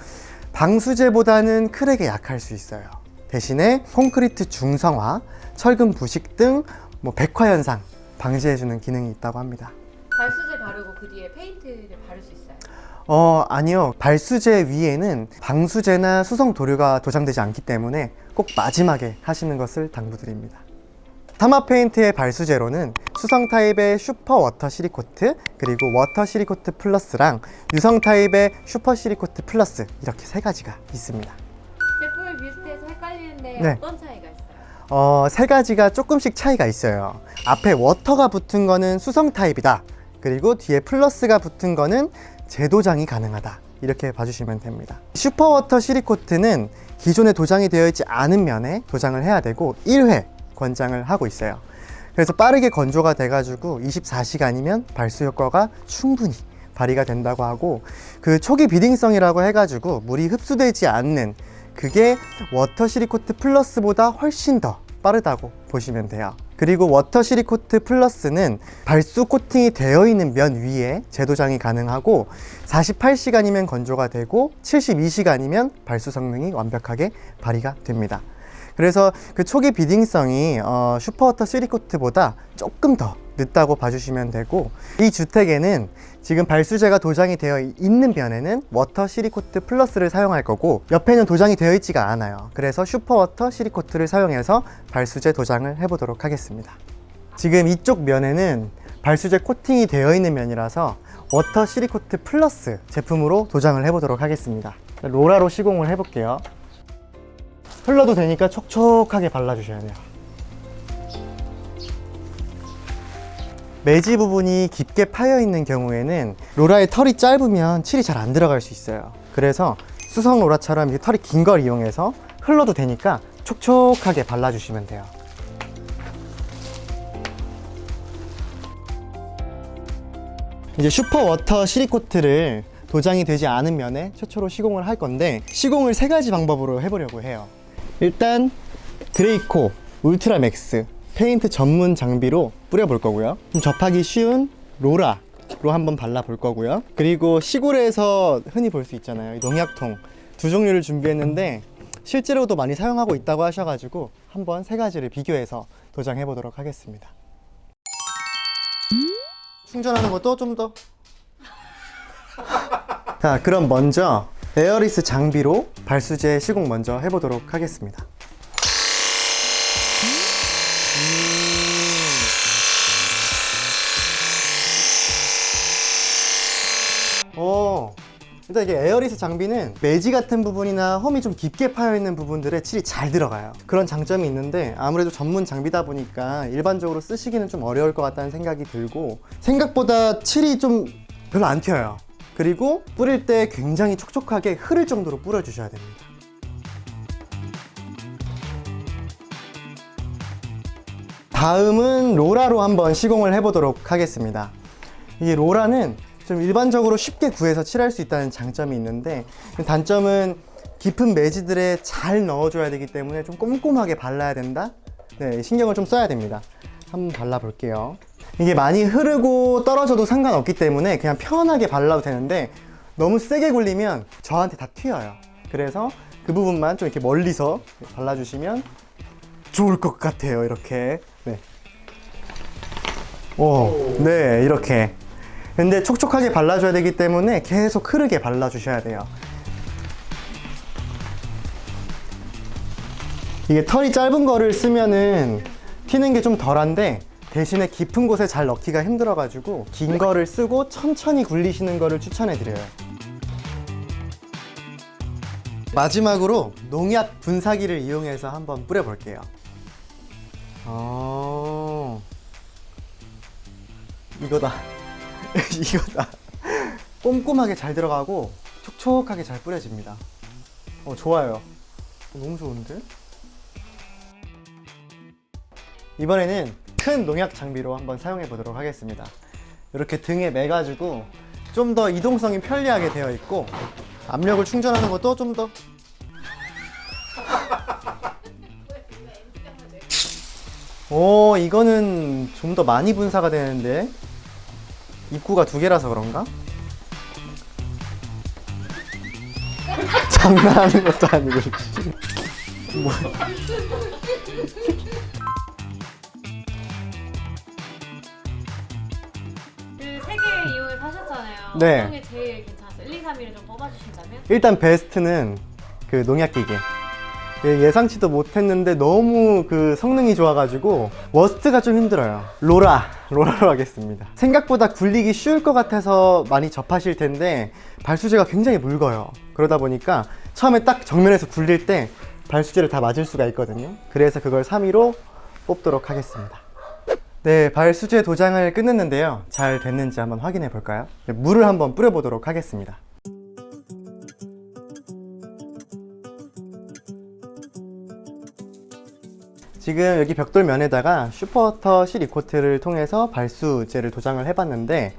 방수제보다는 크랙에 약할 수 있어요. 대신에 콘크리트 중성화, 철근 부식 등 뭐 백화 현상 방지해주는 기능이 있다고 합니다. 발수제 바르고 그 뒤에 페인트를 바를 수 있어요? 아니요. 발수제 위에는 방수제나 수성 도료가 도장되지 않기 때문에 꼭 마지막에 하시는 것을 당부드립니다. 타마 페인트의 발수제로는 수성 타입의 슈퍼 워터 시리코트, 그리고 워터 시리코트 플러스랑 유성 타입의 슈퍼 시리코트 플러스, 이렇게 세 가지가 있습니다. 제품이 비슷해서 헷갈리는데 네. 어떤 차이가 있어요? 세 가지가 조금씩 차이가 있어요. 앞에 워터가 붙은 거는 수성 타입이다. 그리고 뒤에 플러스가 붙은 거는 재도장이 가능하다. 이렇게 봐주시면 됩니다. 슈퍼워터 시리코트는 기존에 도장이 되어 있지 않은 면에 도장을 해야 되고 1회 권장을 하고 있어요. 그래서 빠르게 건조가 돼가지고 24시간이면 발수 효과가 충분히 발휘가 된다고 하고, 그 초기 비딩성이라고 해가지고 물이 흡수되지 않는 그게 워터 시리코트 플러스보다 훨씬 더 빠르다고 보시면 돼요. 그리고 워터 시리코트 플러스는 발수 코팅이 되어 있는 면 위에 재도장이 가능하고 48시간이면 건조가 되고 72시간이면 발수 성능이 완벽하게 발휘가 됩니다. 그래서 그 초기 비딩성이 슈퍼워터 시리코트보다 조금 더 늦다고 봐주시면 되고, 이 주택에는 지금 발수제가 도장이 되어 있는 면에는 워터 시리코트 플러스를 사용할 거고, 옆에는 도장이 되어 있지가 않아요. 그래서 슈퍼워터 시리코트를 사용해서 발수제 도장을 해보도록 하겠습니다. 지금 이쪽 면에는 발수제 코팅이 되어 있는 면이라서 워터 시리코트 플러스 제품으로 도장을 해보도록 하겠습니다. 로라로 시공을 해볼게요. 흘러도 되니까 촉촉하게 발라주셔야 돼요. 매지 부분이 깊게 파여 있는 경우에는 로라의 털이 짧으면 칠이 잘 안 들어갈 수 있어요. 그래서 수성 로라처럼 이렇게 털이 긴 걸 이용해서 흘러도 되니까 촉촉하게 발라주시면 돼요. 이제 슈퍼워터 시리코트를 도장이 되지 않은 면에 최초로 시공을 할 건데, 시공을 세 가지 방법으로 해보려고 해요. 일단 그레이코 울트라 맥스 페인트 전문 장비로 뿌려볼 거고요. 좀 접하기 쉬운 로라로 한번 발라볼 거고요. 그리고 시골에서 흔히 볼 수 있잖아요, 농약통 두 종류를 준비했는데 실제로도 많이 사용하고 있다고 하셔가지고 한번 세 가지를 비교해서 도장해 보도록 하겠습니다. 충전하는 것도 좀 더. 자, 그럼 먼저 에어리스 장비로 발수제 시공 먼저 해보도록 하겠습니다. 일단 이게 에어리스 장비는 매지 같은 부분이나 홈이 좀 깊게 파여 있는 부분들에 칠이 잘 들어가요. 그런 장점이 있는데, 아무래도 전문 장비다 보니까 일반적으로 쓰시기는 좀 어려울 것 같다는 생각이 들고, 생각보다 칠이 좀 별로 안 튀어요. 그리고 뿌릴 때 굉장히 촉촉하게 흐를 정도로 뿌려주셔야 됩니다. 다음은 로라로 한번 시공을 해보도록 하겠습니다. 이게 로라는 좀 일반적으로 쉽게 구해서 칠할 수 있다는 장점이 있는데, 단점은 깊은 매지들에 잘 넣어줘야 되기 때문에 좀 꼼꼼하게 발라야 된다? 네, 신경을 좀 써야 됩니다. 한번 발라볼게요. 이게 많이 흐르고 떨어져도 상관없기 때문에 그냥 편하게 발라도 되는데, 너무 세게 굴리면 저한테 다 튀어요. 그래서 그 부분만 좀 이렇게 멀리서 발라주시면 좋을 것 같아요. 이렇게. 네. 네, 이렇게. 근데 촉촉하게 발라줘야 되기 때문에 계속 흐르게 발라주셔야 돼요. 이게 털이 짧은 거를 쓰면은 튀는 게 좀 덜한데, 대신에 깊은 곳에 잘 넣기가 힘들어가지고 긴 거를 쓰고 천천히 굴리시는 거를 추천해 드려요. 마지막으로 농약 분사기를 이용해서 한번 뿌려볼게요. 이거다. 이거다. 꼼꼼하게 잘 들어가고 촉촉하게 잘 뿌려집니다. 좋아요. 너무 좋은데? 이번에는 큰 농약 장비로 한번 사용해 보도록 하겠습니다. 이렇게 등에 매가지고 좀 더 이동성이 편리하게 되어 있고, 압력을 충전하는 것도 좀 더. 이거는 좀 더 많이 분사가 되는데, 입구가 두 개라서 그런가? 장난하는 것도 아니고. 뭐. 하셨잖아요. 네. 어떤 게 제일 괜찮았어요? 1, 2, 3위를 좀 뽑아주신다면? 일단 베스트는 그 농약기계. 예상치도 못했는데 너무 그 성능이 좋아가지고 워스트가 좀 힘들어요. 로라로 하겠습니다. 생각보다 굴리기 쉬울 것 같아서 많이 접하실 텐데 발수제가 굉장히 묽어요. 그러다 보니까 처음에 딱 정면에서 굴릴 때 발수제를 다 맞을 수가 있거든요. 그래서 그걸 3위로 뽑도록 하겠습니다. 네, 발수제 도장을 끝냈는데요. 잘 됐는지 한번 확인해 볼까요? 물을 한번 뿌려보도록 하겠습니다. 지금 여기 벽돌면에다가 슈퍼워터 시리코트를 통해서 발수제를 도장을 해봤는데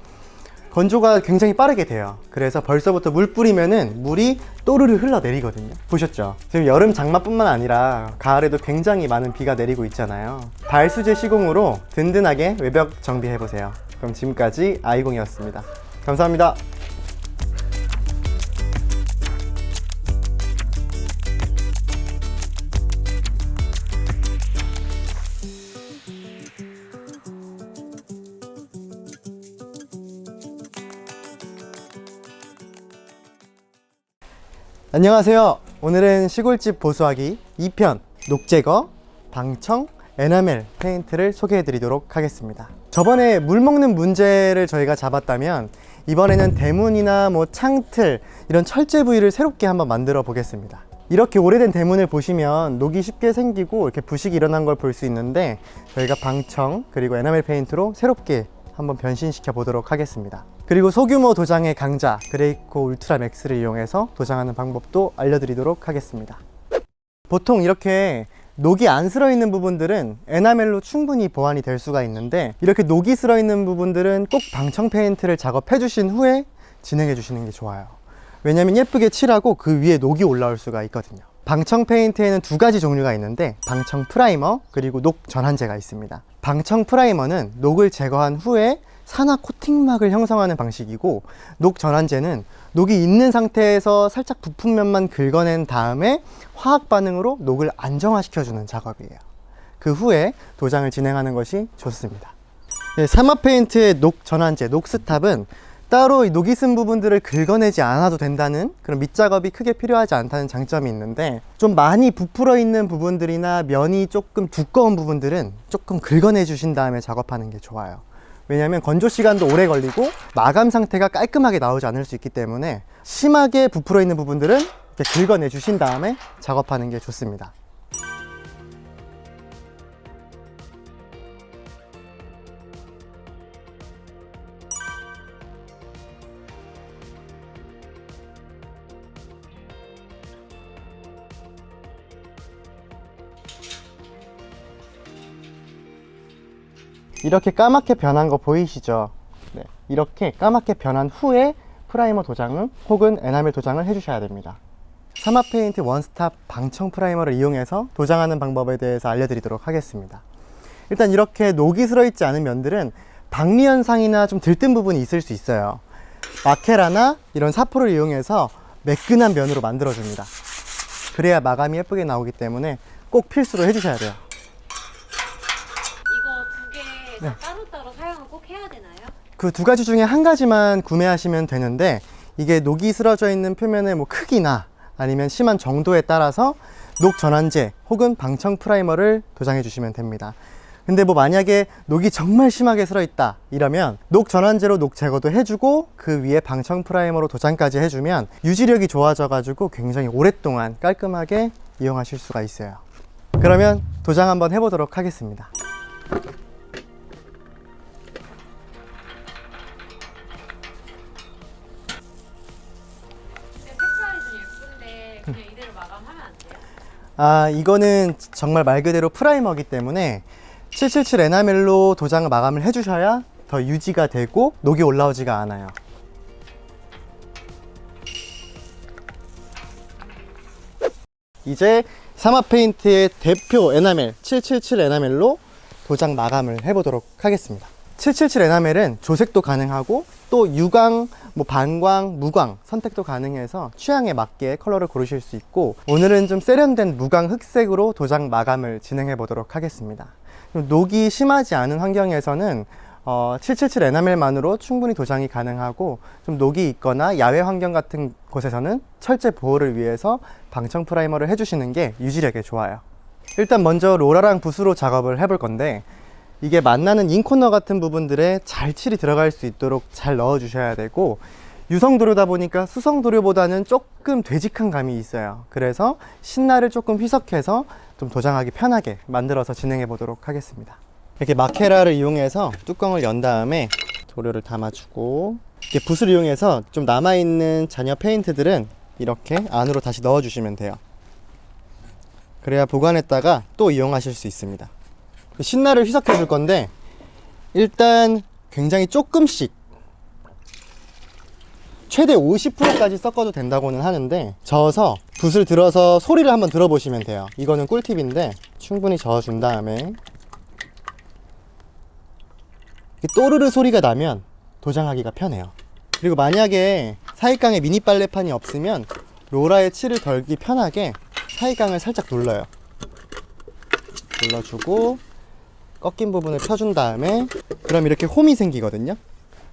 건조가 굉장히 빠르게 돼요. 그래서 벌써부터 물 뿌리면은 물이 또르르 흘러내리거든요. 보셨죠? 지금 여름 장마뿐만 아니라 가을에도 굉장히 많은 비가 내리고 있잖아요. 발수제 시공으로 든든하게 외벽 정비해보세요. 그럼 지금까지 아이공이었습니다. 감사합니다. 안녕하세요. 오늘은 시골집 보수하기 2편 녹제거, 방청, 에나멜 페인트를 소개해 드리도록 하겠습니다. 저번에 물 먹는 문제를 저희가 잡았다면 이번에는 대문이나 뭐 창틀 이런 철제 부위를 새롭게 한번 만들어 보겠습니다. 이렇게 오래된 대문을 보시면 녹이 쉽게 생기고 이렇게 부식이 일어난 걸 볼 수 있는데 저희가 방청 그리고 에나멜 페인트로 새롭게 한번 변신시켜 보도록 하겠습니다. 그리고 소규모 도장의 강자 그레이코 울트라 맥스를 이용해서 도장하는 방법도 알려드리도록 하겠습니다. 보통 이렇게 녹이 안 슬어 있는 부분들은 에나멜로 충분히 보완이 될 수가 있는데 이렇게 녹이 슬어 있는 부분들은 꼭 방청 페인트를 작업해 주신 후에 진행해 주시는 게 좋아요. 왜냐면 예쁘게 칠하고 그 위에 녹이 올라올 수가 있거든요. 방청 페인트에는 두 가지 종류가 있는데 방청 프라이머 그리고 녹 전환제가 있습니다. 방청 프라이머는 녹을 제거한 후에 산화 코팅막을 형성하는 방식이고 녹 전환제는 녹이 있는 상태에서 살짝 부푼 면만 긁어낸 다음에 화학 반응으로 녹을 안정화시켜주는 작업이에요. 그 후에 도장을 진행하는 것이 좋습니다. 네, 사마 페인트의 녹 전환제, 녹스탑은 따로 녹이 쓴 부분들을 긁어내지 않아도 된다는 그런 밑작업이 크게 필요하지 않다는 장점이 있는데 좀 많이 부풀어 있는 부분들이나 면이 조금 두꺼운 부분들은 조금 긁어내 주신 다음에 작업하는 게 좋아요. 왜냐하면 건조 시간도 오래 걸리고 마감 상태가 깔끔하게 나오지 않을 수 있기 때문에 심하게 부풀어 있는 부분들은 이렇게 긁어내 주신 다음에 작업하는 게 좋습니다. 이렇게 까맣게 변한 거 보이시죠? 네, 이렇게 까맣게 변한 후에 프라이머 도장을 혹은 에나멜 도장을 해주셔야 됩니다. 사마 페인트 원스탑 방청 프라이머를 이용해서 도장하는 방법에 대해서 알려드리도록 하겠습니다. 일단 이렇게 녹이 슬어있지 않은 면들은 박리 현상이나 좀 들뜬 부분이 있을 수 있어요. 마케라나 이런 사포를 이용해서 매끈한 면으로 만들어줍니다. 그래야 마감이 예쁘게 나오기 때문에 꼭 필수로 해주셔야 돼요. 이거 두 개 따로따로 사용을 꼭 해야 되나요? 그 두 가지 중에 한 가지만 구매하시면 되는데 이게 녹이 슬어져 있는 표면의 뭐 크기나 아니면 심한 정도에 따라서 녹 전환제 혹은 방청 프라이머를 도장해 주시면 됩니다. 근데 뭐 만약에 녹이 정말 심하게 슬어 있다 이러면 녹 전환제로 녹 제거도 해주고 그 위에 방청 프라이머로 도장까지 해주면 유지력이 좋아져 가지고 굉장히 오랫동안 깔끔하게 이용하실 수가 있어요. 그러면 도장 한번 해보도록 하겠습니다. 색깔이 좀 예쁜데 그냥 이대로 마감하면 안 돼요? 아, 이거는 정말 말 그대로 프라이머이기 때문에 777 에나멜로 도장을 마감을 해주셔야 더 유지가 되고 녹이 올라오지가 않아요. 이제 사마 페인트의 대표 에나멜 777 에나멜로 도장 마감을 해보도록 하겠습니다. 777 에나멜은 조색도 가능하고 또 유광, 뭐 반광, 무광 선택도 가능해서 취향에 맞게 컬러를 고르실 수 있고 오늘은 좀 세련된 무광 흑색으로 도장 마감을 진행해 보도록 하겠습니다. 녹이 심하지 않은 환경에서는 777 에나멜만으로 충분히 도장이 가능하고 좀 녹이 있거나 야외 환경 같은 곳에서는 철제 보호를 위해서 방청 프라이머를 해주시는 게 유지력에 좋아요. 일단 먼저 로라랑 붓으로 작업을 해볼 건데 이게 만나는 인코너 같은 부분들에 잘 칠이 들어갈 수 있도록 잘 넣어 주셔야 되고, 유성 도료다 보니까 수성 도료보다는 조금 되직한 감이 있어요. 그래서 신나를 조금 희석해서 좀 도장하기 편하게 만들어서 진행해 보도록 하겠습니다. 이렇게 마케라를 이용해서 뚜껑을 연 다음에 도료를 담아주고, 이렇게 붓을 이용해서 좀 남아있는 잔여 페인트들은 이렇게 안으로 다시 넣어 주시면 돼요. 그래야 보관했다가 또 이용하실 수 있습니다. 신나를 희석해 줄 건데 일단 굉장히 조금씩, 최대 50%까지 섞어도 된다고는 하는데 저어서 붓을 들어서 소리를 한번 들어보시면 돼요. 이거는 꿀팁인데 충분히 저어준 다음에 또르르 소리가 나면 도장하기가 편해요. 그리고 만약에 사익강에 미니 빨래판이 없으면 로라에 칠을 덜기 편하게 사익강을 살짝 눌러요. 눌러주고 꺾인 부분을 펴준 다음에, 그럼 이렇게 홈이 생기거든요.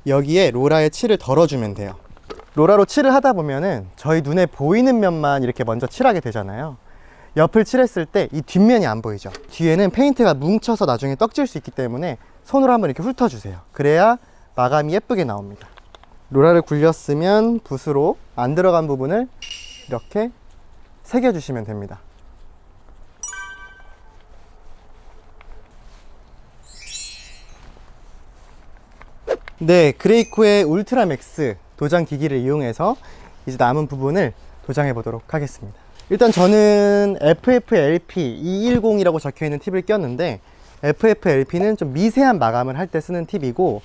여기에 로라에 칠을 덜어주면 돼요. 로라로 칠을 하다 보면은 저희 눈에 보이는 면만 이렇게 먼저 칠하게 되잖아요. 옆을 칠했을 때 이 뒷면이 안 보이죠. 뒤에는 페인트가 뭉쳐서 나중에 떡질 수 있기 때문에 손으로 한번 이렇게 훑어주세요. 그래야 마감이 예쁘게 나옵니다. 로라를 굴렸으면 붓으로 안 들어간 부분을 이렇게 새겨주시면 됩니다. 네, 그레이코의 울트라 맥스 도장 기기를 이용해서 이제 남은 부분을 도장해 보도록 하겠습니다. 일단 저는 FFLP 210이라고 적혀 있는 팁을 꼈는데, FFLP는 좀 미세한 마감을 할 때 쓰는 팁이고,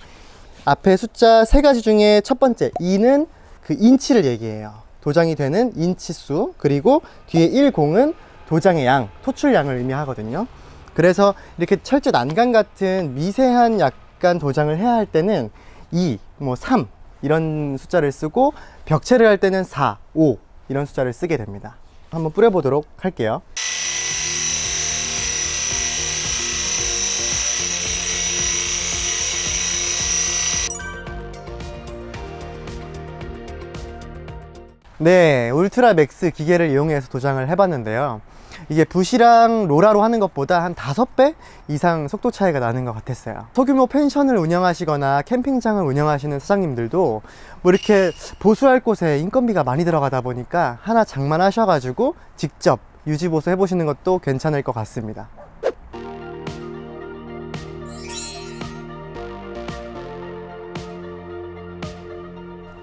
앞에 숫자 3가지 중에 첫 번째 2는 그 인치를 얘기해요. 도장이 되는 인치 수. 그리고 뒤에 10은 도장의 양, 토출량을 의미하거든요. 그래서 이렇게 철제 난간 같은 미세한 약간 도장을 해야 할 때는 2, 3 이런 숫자를 쓰고, 벽체를 할 때는 4, 5 이런 숫자를 쓰게 됩니다. 한번 뿌려보도록 할게요. 네, 울트라 맥스 기계를 이용해서 도장을 해봤는데요. 이게 붓이랑 로라로 하는 것보다 한 5배 이상 속도 차이가 나는 것 같았어요. 소규모 펜션을 운영하시거나 캠핑장을 운영하시는 사장님들도 뭐 이렇게 보수할 곳에 인건비가 많이 들어가다 보니까 하나 장만하셔가지고 직접 유지보수 해보시는 것도 괜찮을 것 같습니다.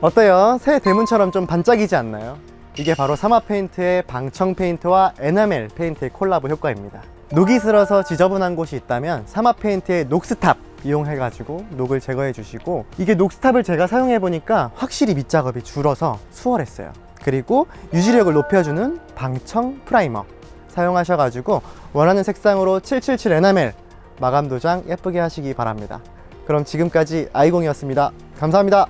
어때요? 새 대문처럼 좀 반짝이지 않나요? 이게 바로 사마 페인트의 방청 페인트와 에나멜 페인트의 콜라보 효과입니다. 녹이 슬어서 지저분한 곳이 있다면 사마 페인트의 녹스탑 이용해가지고 녹을 제거해 주시고, 이게 녹스탑을 제가 사용해 보니까 확실히 밑작업이 줄어서 수월했어요. 그리고 유지력을 높여주는 방청 프라이머 사용하셔가지고 원하는 색상으로 777 에나멜 마감 도장 예쁘게 하시기 바랍니다. 그럼 지금까지 아이공이었습니다. 감사합니다.